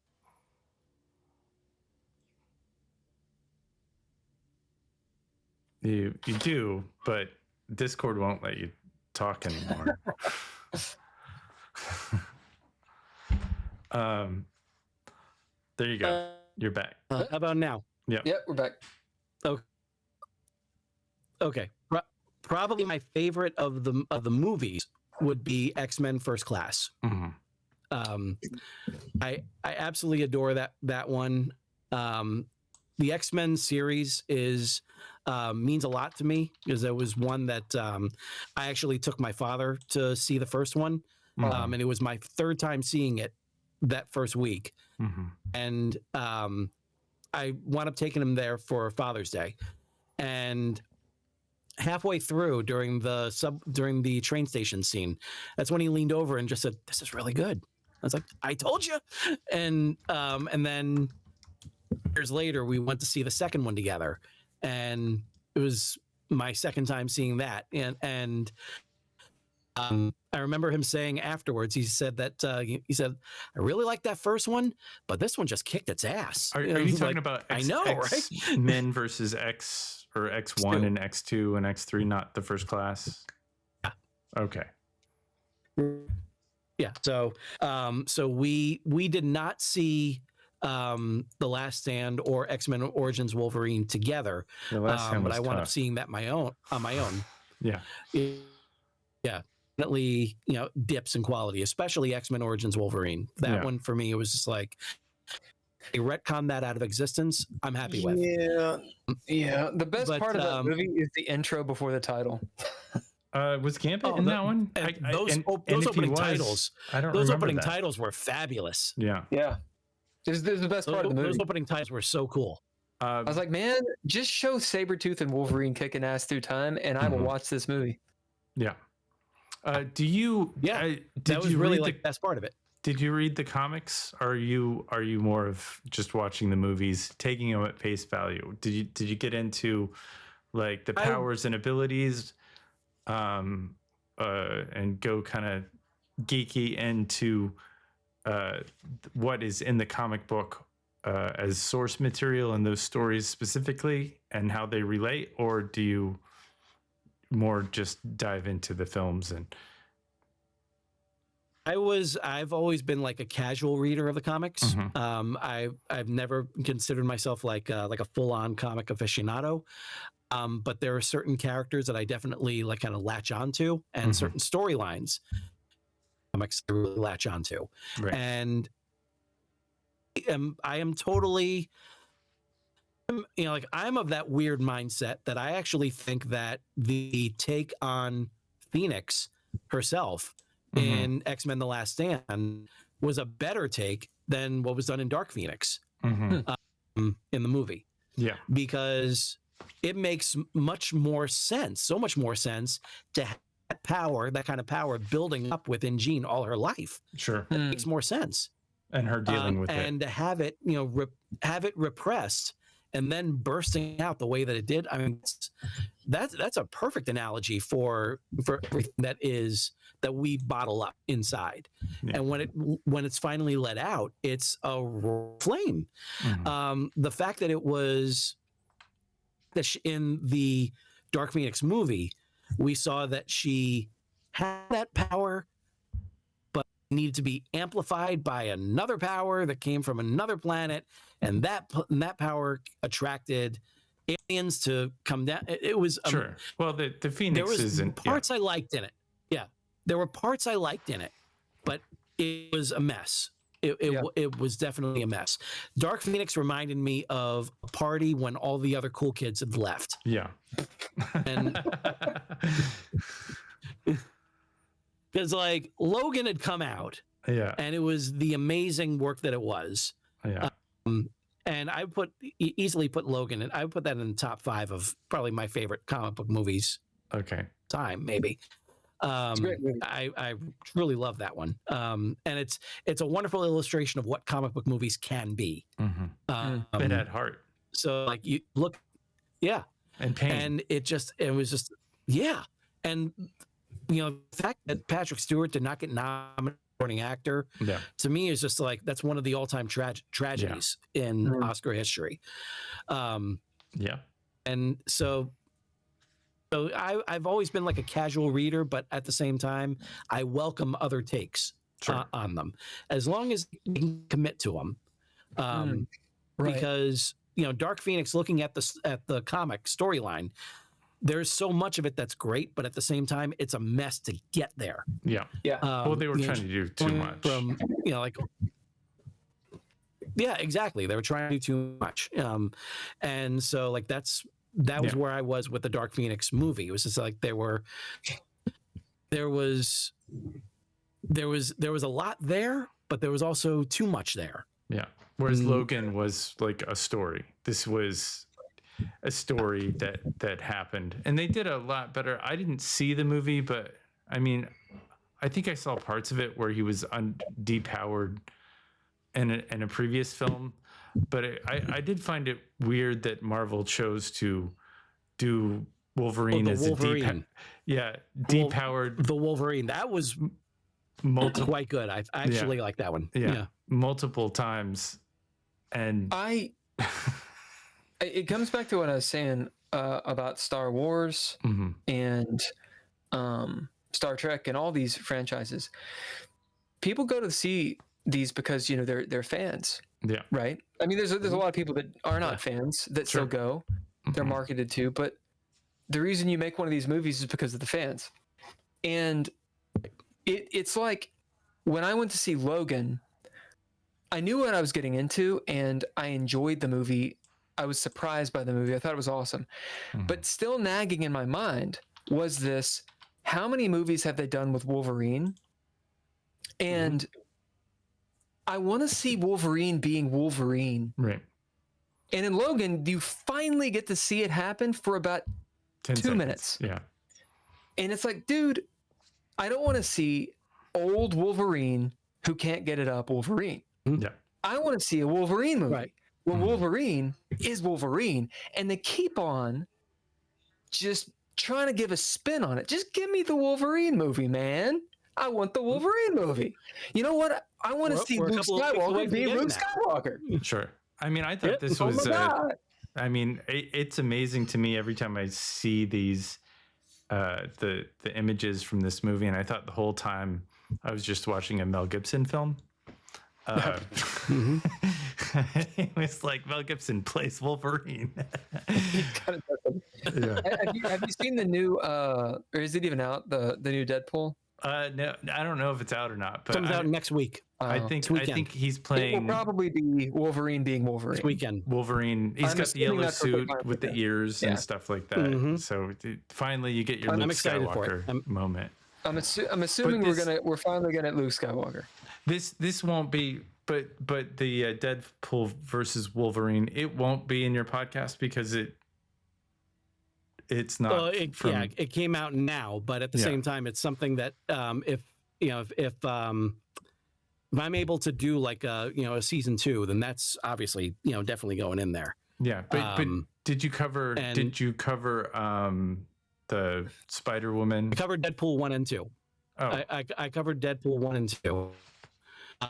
You do, but Discord won't let you talk anymore. There you go. You're back. How about now? Yep, we're back. Okay. Probably my favorite of the movies would be X-Men First Class. Mm-hmm. I absolutely adore that one. The X-Men series is means a lot to me because it was one that I actually took my father to see the first one, and it was my third time seeing it that first week, and I wound up taking him there for Father's Day, and halfway through during the train station scene, that's when he leaned over and just said, "This is really good." I was like, "I told you," and then years later we went to see the second one together, and it was my second time seeing that, and I remember him saying afterwards, he said that he said, "I really like that first one, but this one just kicked its ass." Are you talking about I know, right? Men versus X or X1 and X2 and X3, not the First Class? Yeah. Okay. Yeah. So we did not see The Last Stand or X-Men Origins Wolverine together. The Last Stand was but I wound tough. up seeing that on my own. Yeah. Yeah. Definitely, dips in quality, especially X-Men Origins Wolverine. That one for me, it was just like they retconned that out of existence. I'm happy with. Yeah. The best part of that movie is the intro before the title. Was Gambit in that one? Those opening titles. I don't those remember opening that. titles were fabulous. Yeah. Yeah. This is the best part of the movie. Those opening titles were so cool. I was like, man, just show Sabretooth and Wolverine kicking ass through time, and I will watch this movie. Yeah. Do you? That was really like the best part of it. Did you read the comics? Or are you more of just watching the movies, taking them at face value? Did you get into like the powers and abilities, and go kind of geeky into what is in the comic book as source material and those stories specifically and how they relate, or do you more just dive into the films? And I've always been like a casual reader of the comics. I've never considered myself like a full-on comic aficionado. But there are certain characters that I definitely like kind of latch onto, and certain storylines comics I really latch onto. Right. And I am totally, I'm of that weird mindset that I actually think that the take on Phoenix herself in X-Men The Last Stand was a better take than what was done in Dark Phoenix in the movie. Yeah. Because it makes much more sense, so much more sense to have that kind of power building up within Jean all her life. Sure. It makes more sense. and her dealing with and it, to have it, you know, have it repressed and then bursting out the way that it did. I mean, that's a perfect analogy for everything that we bottle up inside. Yeah. And when it's finally let out, it's a flame. Mhm. The fact that it was in the Dark Phoenix movie, we saw that she had that power, but needed to be amplified by another power that came from another planet, and that power attracted aliens to come down. It was Sure. Well, the Phoenix there was isn't parts I liked in it. Yeah, there were parts I liked in it, but it was a mess. It was definitely a mess. Dark Phoenix reminded me of a party when all the other cool kids had left. Yeah. And because like Logan had come out, Yeah. and it was the amazing work that it was. Yeah. And I easily put Logan, and I would put that in the top 5 of probably my favorite comic book movies. Okay. Time maybe. It's a great movie. I truly love that one. And it's a wonderful illustration of what comic book movies can be. Mm-hmm. It had heart. So like you look, yeah, and pain, and it was just and you know the fact that Patrick Stewart did not get nominated for supporting actor, to me is just like that's one of the all-time tragedies in Oscar history. And so I've always been like a casual reader, but at the same time, I welcome other takes on them, as long as you can commit to them. Because you know, Dark Phoenix, looking at the comic storyline, there's so much of it that's great, but at the same time, it's a mess to get there. Well, they were trying to do too much. From exactly. They were trying to do too much, and so like that was where I was with the Dark Phoenix movie. It was just like there was a lot there, but there was also too much there. Whereas Logan was like a story. This was a story that happened, and they did a lot better. I didn't see the movie, but I mean, I think I saw parts of it where he was depowered in a previous film. But I did find it weird that Marvel chose to do Wolverine as Wolverine. Depowered. The Wolverine, that was quite good. I actually like that one. Multiple times, and it comes back to what I was saying about Star Wars and Star Trek and all these franchises. People go to see these because they're fans. Right. I mean, there's a lot of people that are not fans that still go. They're marketed to, but the reason you make one of these movies is because of the fans. And it's like when I went to see Logan, I knew what I was getting into, and I enjoyed the movie. I was surprised by the movie. I thought it was awesome. But still nagging in my mind was this: how many movies have they done with Wolverine? And I want to see Wolverine being Wolverine. Right. And in Logan, you finally get to see it happen for about 2 minutes. Yeah. And it's like, dude, I don't want to see old Wolverine who can't get it up Wolverine. Yeah. I want to see a Wolverine movie where Wolverine is Wolverine. And they keep on just trying to give a spin on it. Just give me the Wolverine movie, man. I want the Wolverine movie. You know what? I want to see Luke Skywalker being Luke Skywalker. Sure. I mean, I thought this was. I mean, it's amazing to me every time I see these, the images from this movie, and I thought the whole time I was just watching a Mel Gibson film. It was like Mel Gibson plays Wolverine. Have you seen the new? Or is it even out? The new Deadpool? No, I don't know if it's out or not. But comes out next week. I think he's playing. It will probably be Wolverine being Wolverine. This weekend. Wolverine. He's got the yellow suit with the ears and stuff like that. So finally, you get your Luke Skywalker moment. I'm assuming we're finally gonna get Luke Skywalker. This won't be. But the Deadpool versus Wolverine, it won't be in your podcast because it's not. It came out now, but at the same time, it's something that if if I'm able to do like a season 2, then that's obviously definitely going in there. Yeah, but did you cover the Spider-Woman? I covered Deadpool 1 and 2. Oh, I covered Deadpool 1 and 2.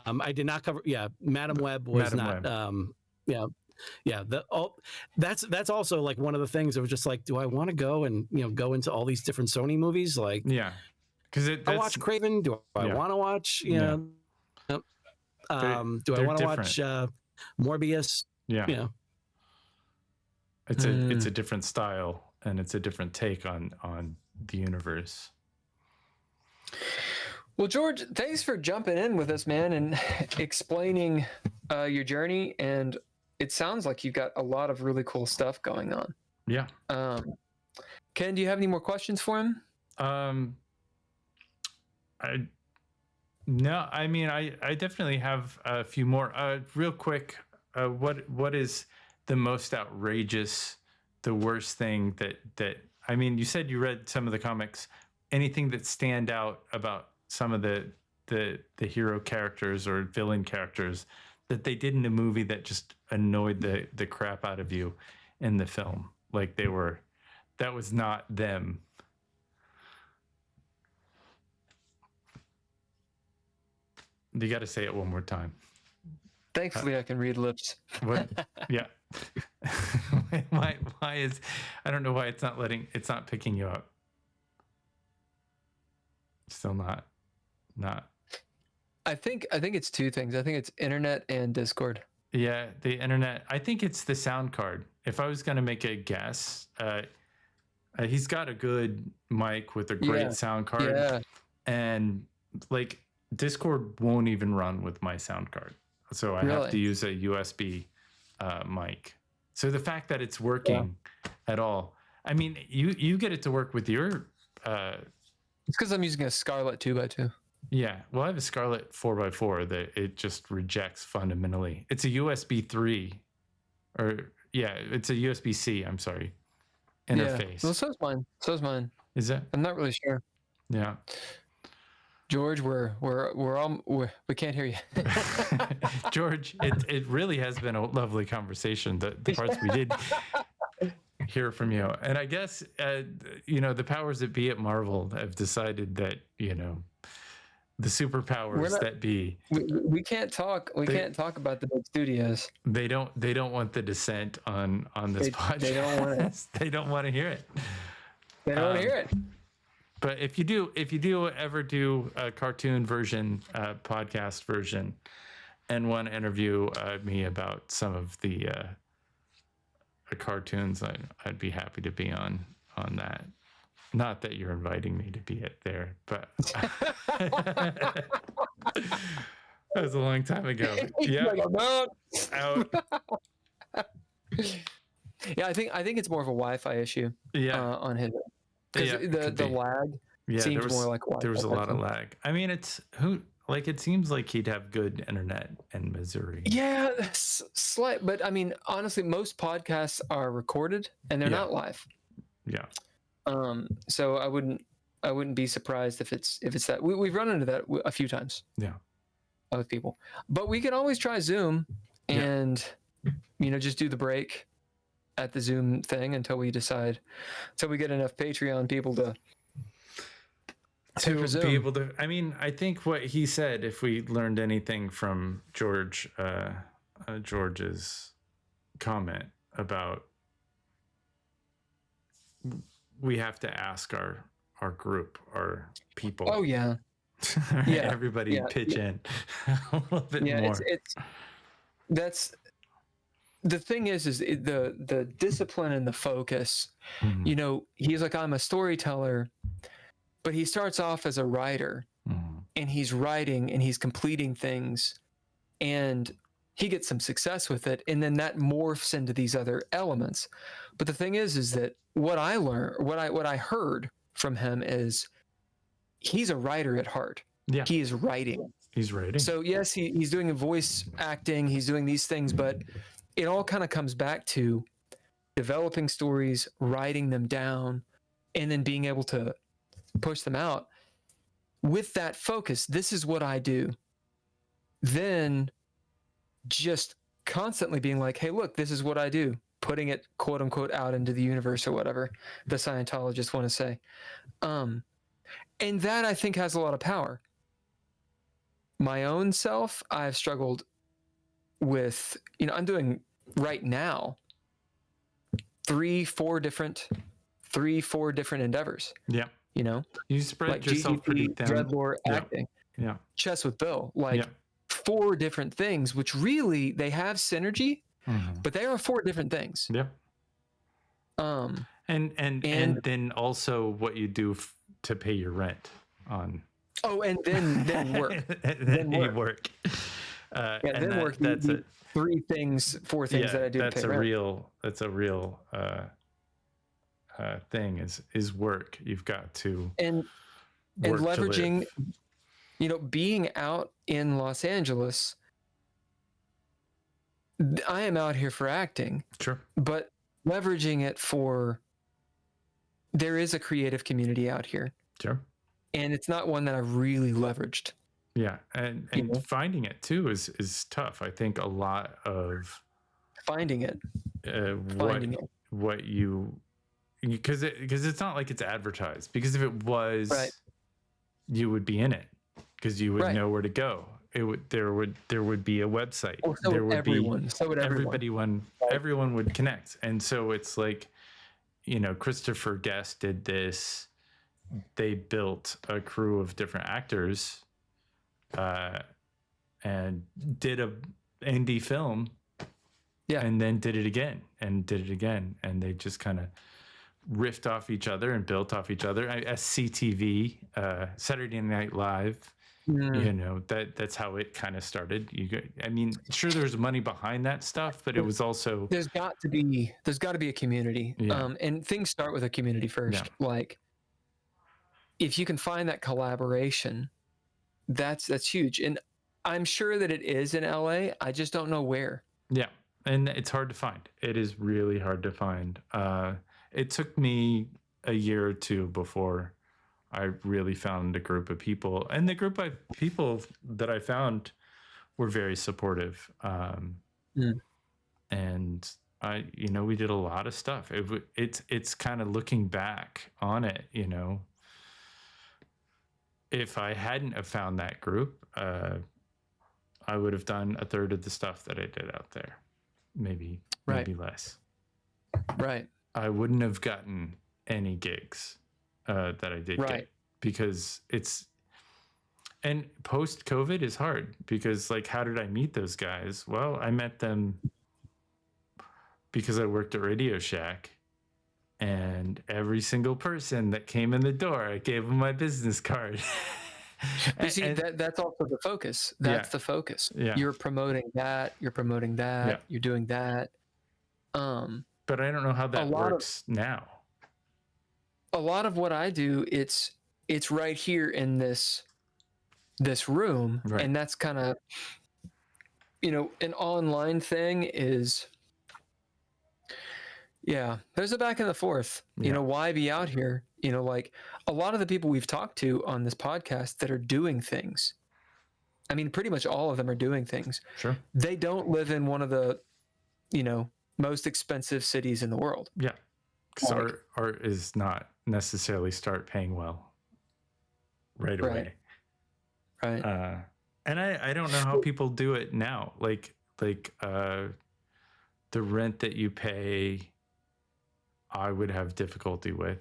I did not cover. Yeah, Madam Web was Madam not. Web. Yeah. That's also like one of the things. It was just like, do I want to go and go into all these different Sony movies? Like, yeah, because I watch Craven. Do I want to watch? Do I want to watch Morbius? Yeah. It's a different style, and it's a different take on the universe. Well, George, thanks for jumping in with us, man, and explaining your journey. And it sounds like you've got a lot of really cool stuff going on. Yeah. Ken, do you have any more questions for him? I definitely have a few more. Real quick, what is the most outrageous, the worst thing that you said you read some of the comics. Anything that stand out about some of the hero characters or villain characters that they did in the movie that just annoyed the crap out of you in the film? Like that was not them. You got to say it one more time. Thankfully, I can read lips. What? Yeah. Why is? I don't know why it's not picking you up. Still not. I think it's two things. I think it's internet and Discord. Yeah, the internet. I think it's the sound card. If I was going to make a guess, he's got a good mic with a great sound card. Yeah. And like Discord won't even run with my sound card. So I have to use a USB mic. So the fact that it's working at all, you get it to work with your. It's because I'm using a Scarlett 2x2. Yeah, well, I have a Scarlett 4x4 that it just rejects fundamentally. It's a USB 3, it's a USB-C. I'm sorry, interface. Yeah. Well, so's mine. Is it? I'm not really sure. Yeah. George, we can't hear you. George, it really has been a lovely conversation. The parts we did hear from you, and I guess the powers that be at Marvel have decided that the superpowers that be. We can't talk. Can't talk about the big studios. They don't want the dissent on this podcast. They don't want it. They don't want to hear it. They don't want to hear it. But if you do ever do a cartoon version, podcast version, and want to interview me about some of the cartoons, I'd be happy to be on that. Not that you're inviting me to be there, but that was a long time ago. Yeah, out. Yeah, I think it's more of a Wi-Fi issue. Yeah, on his. Because the lag seems more like Wi-Fi. There was a lot of lag. It seems like he'd have good internet in Missouri. Yeah, slight, but honestly, most podcasts are recorded and they're not live. Yeah. So I wouldn't be surprised if it's that. We've run into that a few times. Yeah. With people, but we can always try Zoom and just do the break at the Zoom thing until we get enough Patreon people to be able to. I think what he said, if we learned anything from George's comment about, we have to ask our group, our people. Oh yeah. Everybody pitch in a little bit more. That's the thing is the discipline and the focus. Mm-hmm. He's like, I'm a storyteller, but he starts off as a writer, and he's writing and he's completing things, and he gets some success with it, and then that morphs into these other elements. But the thing is that what I learned, what I heard from him is he's a writer at heart. Yeah. He is writing. He's writing. So yes, he's doing a voice acting, he's doing these things, but it all kind of comes back to developing stories, writing them down, and then being able to push them out with that focus. This is what I do. then just constantly being like, hey, look, this is what I do, putting it quote unquote out into the universe or whatever the Scientologists want to say. And that I think has a lot of power. My own self, I've struggled with, I'm doing right now 3-4 different endeavors. Yeah. You spread like yourself GGP, pretty thin. Dreadlore, Yeah. acting, Yeah. Chess with Bill, 4 different things, which really they have synergy, but they are 4 different things. Yeah. And then also what you do to pay your rent on. Oh, and then work. then work. Then work. That's the 4 things that I do. That's a real thing is work. You've got to and leveraging, being out in Los Angeles. I am out here for acting. Sure. But leveraging it for, there is a creative community out here. Sure. And it's not one that I've really leveraged. Yeah. And finding it too is tough. I think a lot of finding it. What you, because it's not like it's advertised, because if it was, right, you would be in it because you would know where to go. There would be a website. Well, so there would everyone. be so would everyone. Everyone would connect. And so it's like, Christopher Guest did this. They built a crew of different actors and did a indie film. Yeah. And then did it again. And they just kind of riffed off each other and built off each other. SCTV, Saturday Night Live. That's how it kind of started. Sure, there's money behind that stuff, but it was also there's got to be a community. And things start with a community first. Like, if you can find that collaboration, that's huge. And I'm sure that it is in LA. I just don't know where. Yeah, and it's hard to find. It is really hard to find. It took me a year or 2 before I really found a group of people, and the group of people that I found were very supportive. And we did a lot of stuff. It's kind of looking back on it, if I hadn't have found that group, I would have done a third of the stuff that I did out there, maybe less. Right. I wouldn't have gotten any gigs that I did get, because and post COVID is hard, because how did I meet those guys? Well, I met them because I worked at Radio Shack, and every single person that came in the door, I gave them my business card. You see, that's also the focus. That's the focus. Yeah. You're promoting that. You're doing that. But I don't know how that works now. A lot of what I do, it's right here in this room, and that's kind of, an online thing is, there's a back and the forth. Why be out here? A lot of the people we've talked to on this podcast that are doing things, pretty much all of them are doing things. Sure. They don't live in one of the, most expensive cities in the world. Yeah. Because art is not necessarily start paying well right away. Right. And I don't know how people do it now. Like the rent that you pay, I would have difficulty with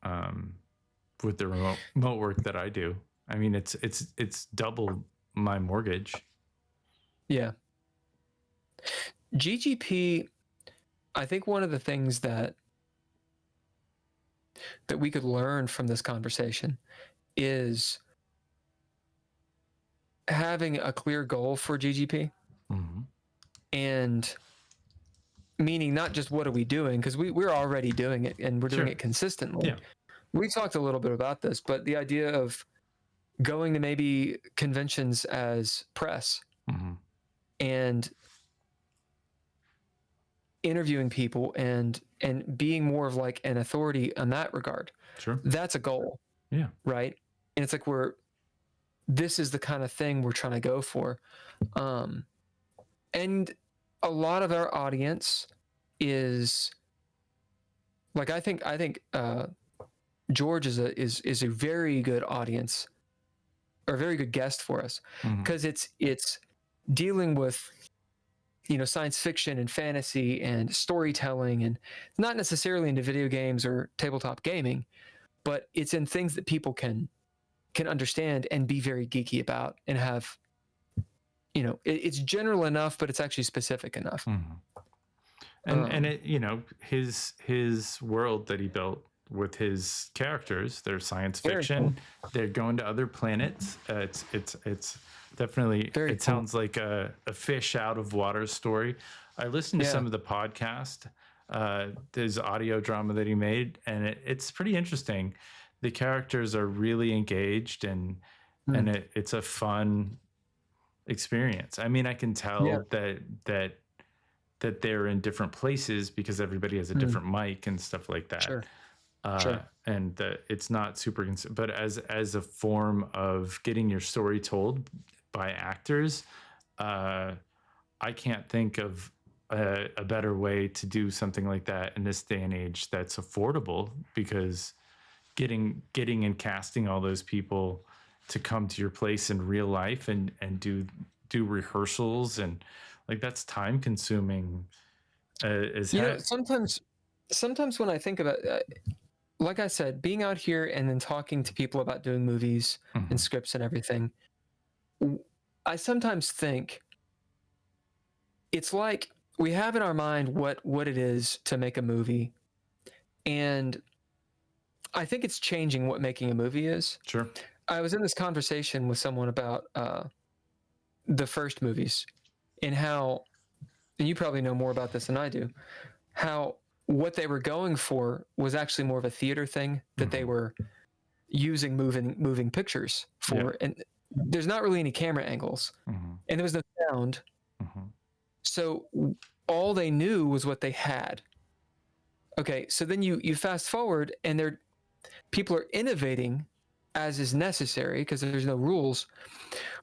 the remote work that I do. It's double my mortgage. Yeah. GGP, I think one of the things that we could learn from this conversation is having a clear goal for GGP. Mm-hmm. And meaning not just what are we doing, because we're already doing it and we're doing it consistently. Yeah. We talked a little bit about this, but the idea of going to maybe conventions as press and interviewing people and being more of like an authority in that regard. Sure. That's a goal. Yeah. Right. And it's like we're this is the kind of thing we're trying to go for. And a lot of our audience is like, I think George is a very good audience, or a very good guest for us, because it's dealing with, you know, science fiction and fantasy and storytelling, and not necessarily into video games or tabletop gaming, but it's in things that people can understand and be very geeky about, and have, you know, it's general enough, but it's actually specific enough. And it, you know, his world that he built with his characters, they're science fiction. Cool. They're going to other planets. It's definitely, very it cool. Sounds like a fish out of water story. I listened to some of the podcast, there's audio drama that he made, and it's pretty interesting. The characters are really engaged, and it's a fun experience. I mean, I can tell that they're in different places because everybody has a different mic and stuff like that. Sure. And that it's not super, but as a form of getting your story told by actors, I can't think of a better way to do something like that in this day and age that's affordable, because getting and casting all those people to come to your place in real life and do rehearsals, and like, that's time consuming. Sometimes when I think about like I said, being out here and then talking to people about doing movies and scripts and everything, I sometimes think it's like we have in our mind what it is to make a movie, and I think it's changing what making a movie is. Sure. I was in this conversation with someone about the first movies, and how, and you probably know more about this than I do, how what they were going for was actually more of a theater thing that they were using moving pictures for. And there's not really any camera angles, and there was no sound. So all they knew was what they had. Okay, so then you fast forward, and people are innovating as is necessary because there's no rules,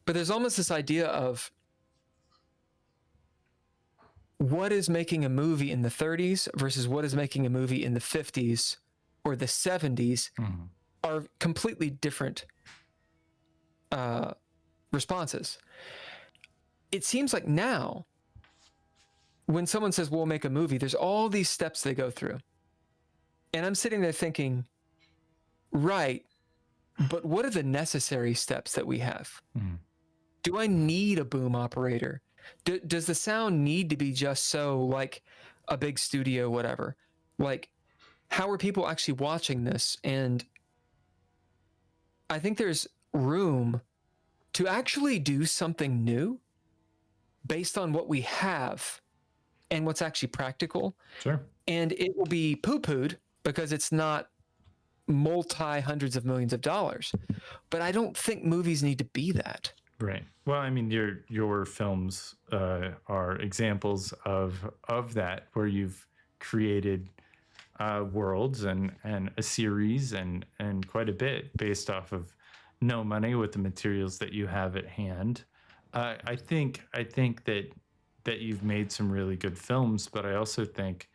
but there's almost this idea of what is making a movie in the 30s versus what is making a movie in the 50s or the 70s are completely different responses. It seems like now, when someone says we'll make a movie, there's all these steps they go through. And I'm sitting there thinking, right, but what are the necessary steps that we have? Do I need a boom operator? Does the sound need to be just so like a big studio, whatever? Like, how are people actually watching this? And I think there's room to actually do something new based on what we have and what's actually practical. Sure. And it will be poo-pooed because it's not multi-hundreds of millions of dollars. But I don't think movies need to be that. Right. Well, I mean, your films are examples of that, where you've created worlds and a series and quite a bit based off of no money with the materials that you have at hand. I think that you've made some really good films, but I also think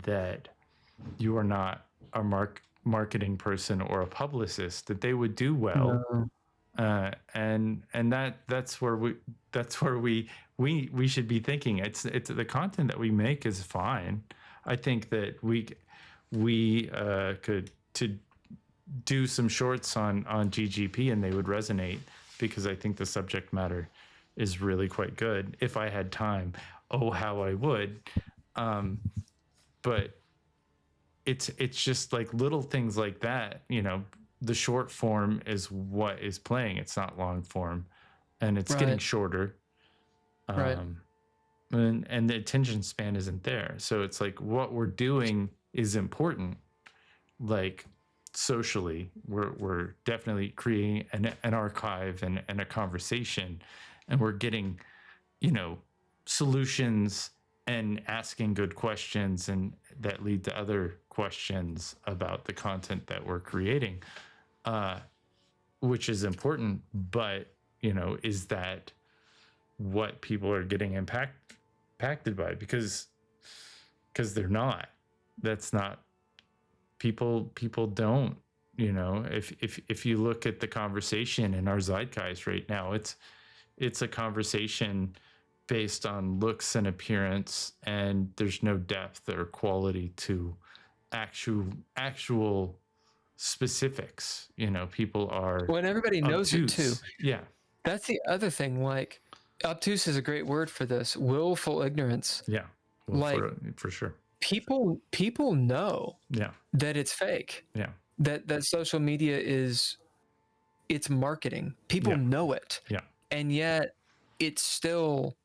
that you are not a marketing person or a publicist, that they would do well. No. And that's where we should be thinking. It's the content that we make is fine. I think that we could to do some shorts on GGP and they would resonate, because I think the subject matter is really quite good. If I had time, oh, how I would. But it's just like little things like that, you know. The short form is what is playing. It's not long form, and it's getting shorter. And the attention span isn't there. So it's like what we're doing is important. Like socially, we're definitely creating an archive and a conversation, and we're getting, you know, solutions and asking good questions, and that lead to other questions about the content that we're creating. which is important, but is that what people are getting impacted by? Because they're not. That's not people don't, if you look at the conversation in our zeitgeist right now, it's a conversation based on looks and appearance, and there's no depth or quality to actual specifics. People are, when everybody knows obtuse. it too. Yeah, That's the other thing. Like, obtuse is a great word for this. Willful ignorance. yeah, well, Like, for sure. People know Yeah, that it's fake. yeah, That social media it's marketing. People know it. yeah, And yet it's still,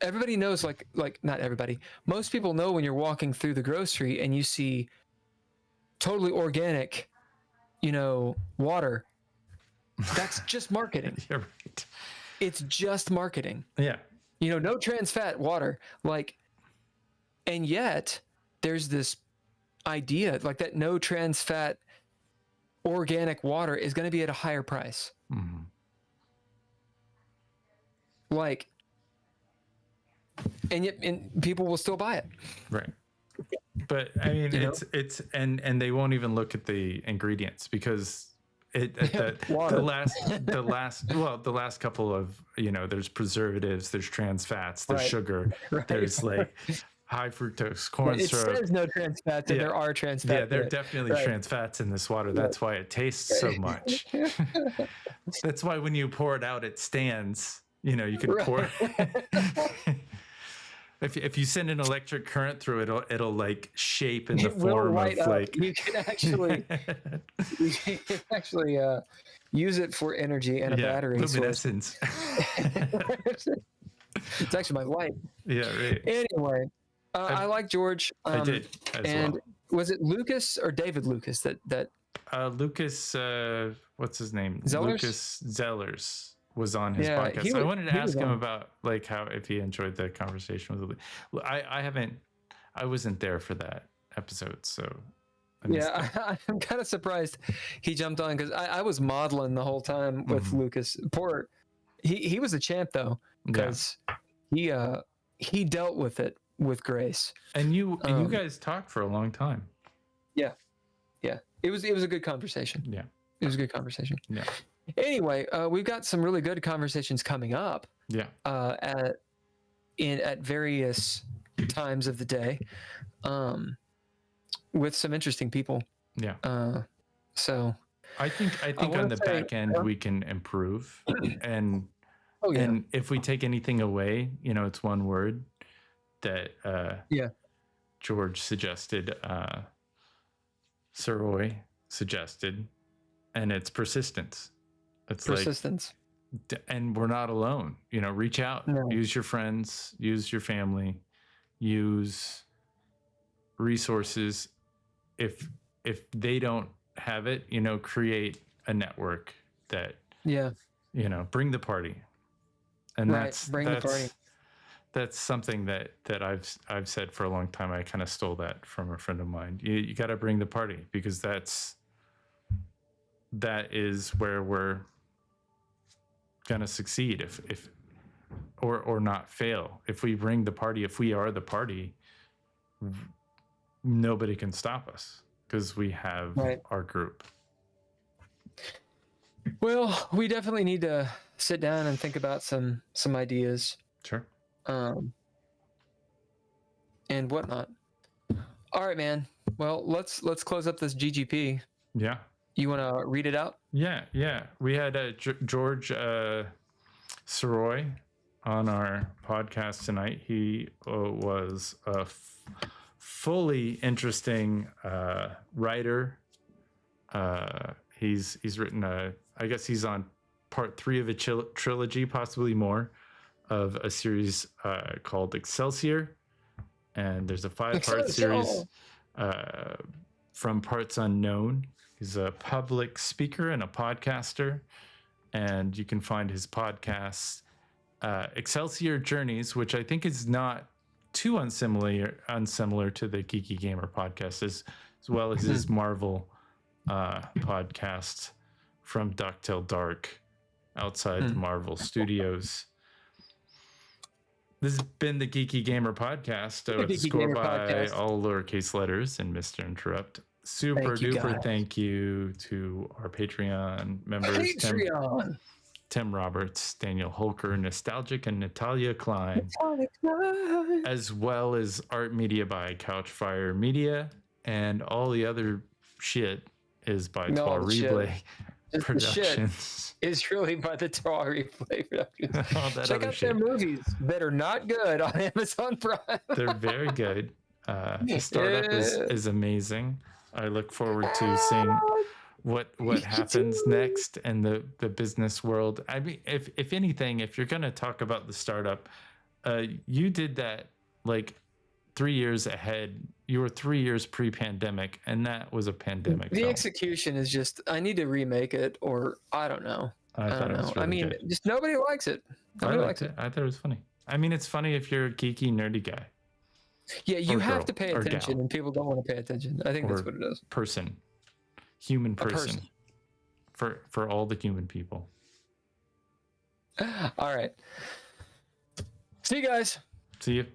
everybody knows, like not everybody. Most people know when you're walking through the grocery and you see totally organic, water. That's just marketing. you're right. It's just marketing. Yeah, No trans fat water. Like, and yet there's this idea like that no trans fat organic water is going to be at a higher price. mm-hmm. Like, and yet people will still buy it. Right. But I mean, it's and they won't even look at the ingredients, because the last couple of, there's preservatives, there's trans fats, there's sugar, there's like high fructose corn syrup. It says no trans fats, and there are trans fats. Yeah, there are definitely trans fats in this water. That's why it tastes so much. That's why when you pour it out, it stands. You can pour it. If you send an electric current through it, it'll like shape in the form of like. You can actually use it for energy and a battery. Luminescence. It's actually my light. Yeah, right. Anyway, I like George. I did as well. Was it Lucas or David Lucas that Lucas? What's his name? Zellers? Lucas Zellers was on his podcast. I wanted to ask him about like if he enjoyed the conversation with. I wasn't there for that episode, so. I'm kind of surprised he jumped on, because I was modeling the whole time with Lucas. He was a champ though, because he dealt with it with grace. And you guys talked for a long time. Yeah. It was a good conversation. Yeah. It was a good conversation. Yeah. Anyway, we've got some really good conversations coming up. Yeah. At various times of the day, with some interesting people. Yeah. So I think on the back end we can improve, and and if we take anything away, it's one word that George suggested, Sirois suggested, and it's persistence. It's persistence. And we're not alone. Reach out, use your friends, use your family, use resources. If they don't have it, create a network that, bring the party. And the party. That's something that I've said for a long time. I kind of stole that from a friend of mine. You got to bring the party, because that is where we're gonna succeed, if or not fail. If we bring the party, if we are the party, nobody can stop us, because we have our group. Well, we definitely need to sit down and think about some ideas. Sure. And whatnot. All right, man. Well, let's close up this GGP. Yeah. You want to read it out? Yeah. We had George Sirois on our podcast tonight. He was a fully interesting writer. He's written I guess he's on part 3 of a trilogy, possibly more, of a series called Excelsior, and there's a 5-part series from Parts Unknown. He's a public speaker and a podcaster, and you can find his podcasts, Excelsior Journeys, which I think is not too unsimilar to the Geeky Gamer Podcast, as well as his Marvel podcast from Duck Till Dark outside the Marvel Studios. This has been the Geeky Gamer Podcast with a score by all lowercase letters and Mr. Interrupt. Super duper thank you to our Patreon members. Tim Roberts, Daniel Holker, Nostalgic, and Natalia Cline, as well as art media by Couchfire Media, and all the other shit is by Trois Replay Productions. Is really by the Trois Replay Productions. Check out their movies that are not good on Amazon Prime. They're very good. The startup is amazing. I look forward to seeing what happens next in the business world. I mean, if anything, if you're going to talk about the startup, you did that like 3 years ahead. You were 3 years pre-pandemic, and that was a pandemic. The execution is just, I need to remake it, or I don't know. I don't know. Really good. Just nobody likes it. Nobody likes it. I thought it was funny. I mean, it's funny if you're a geeky, nerdy guy. Yeah, you have to pay attention, and people don't want to pay attention. I think that's what it is. Human person. For all the human people. All right. See you guys. See you.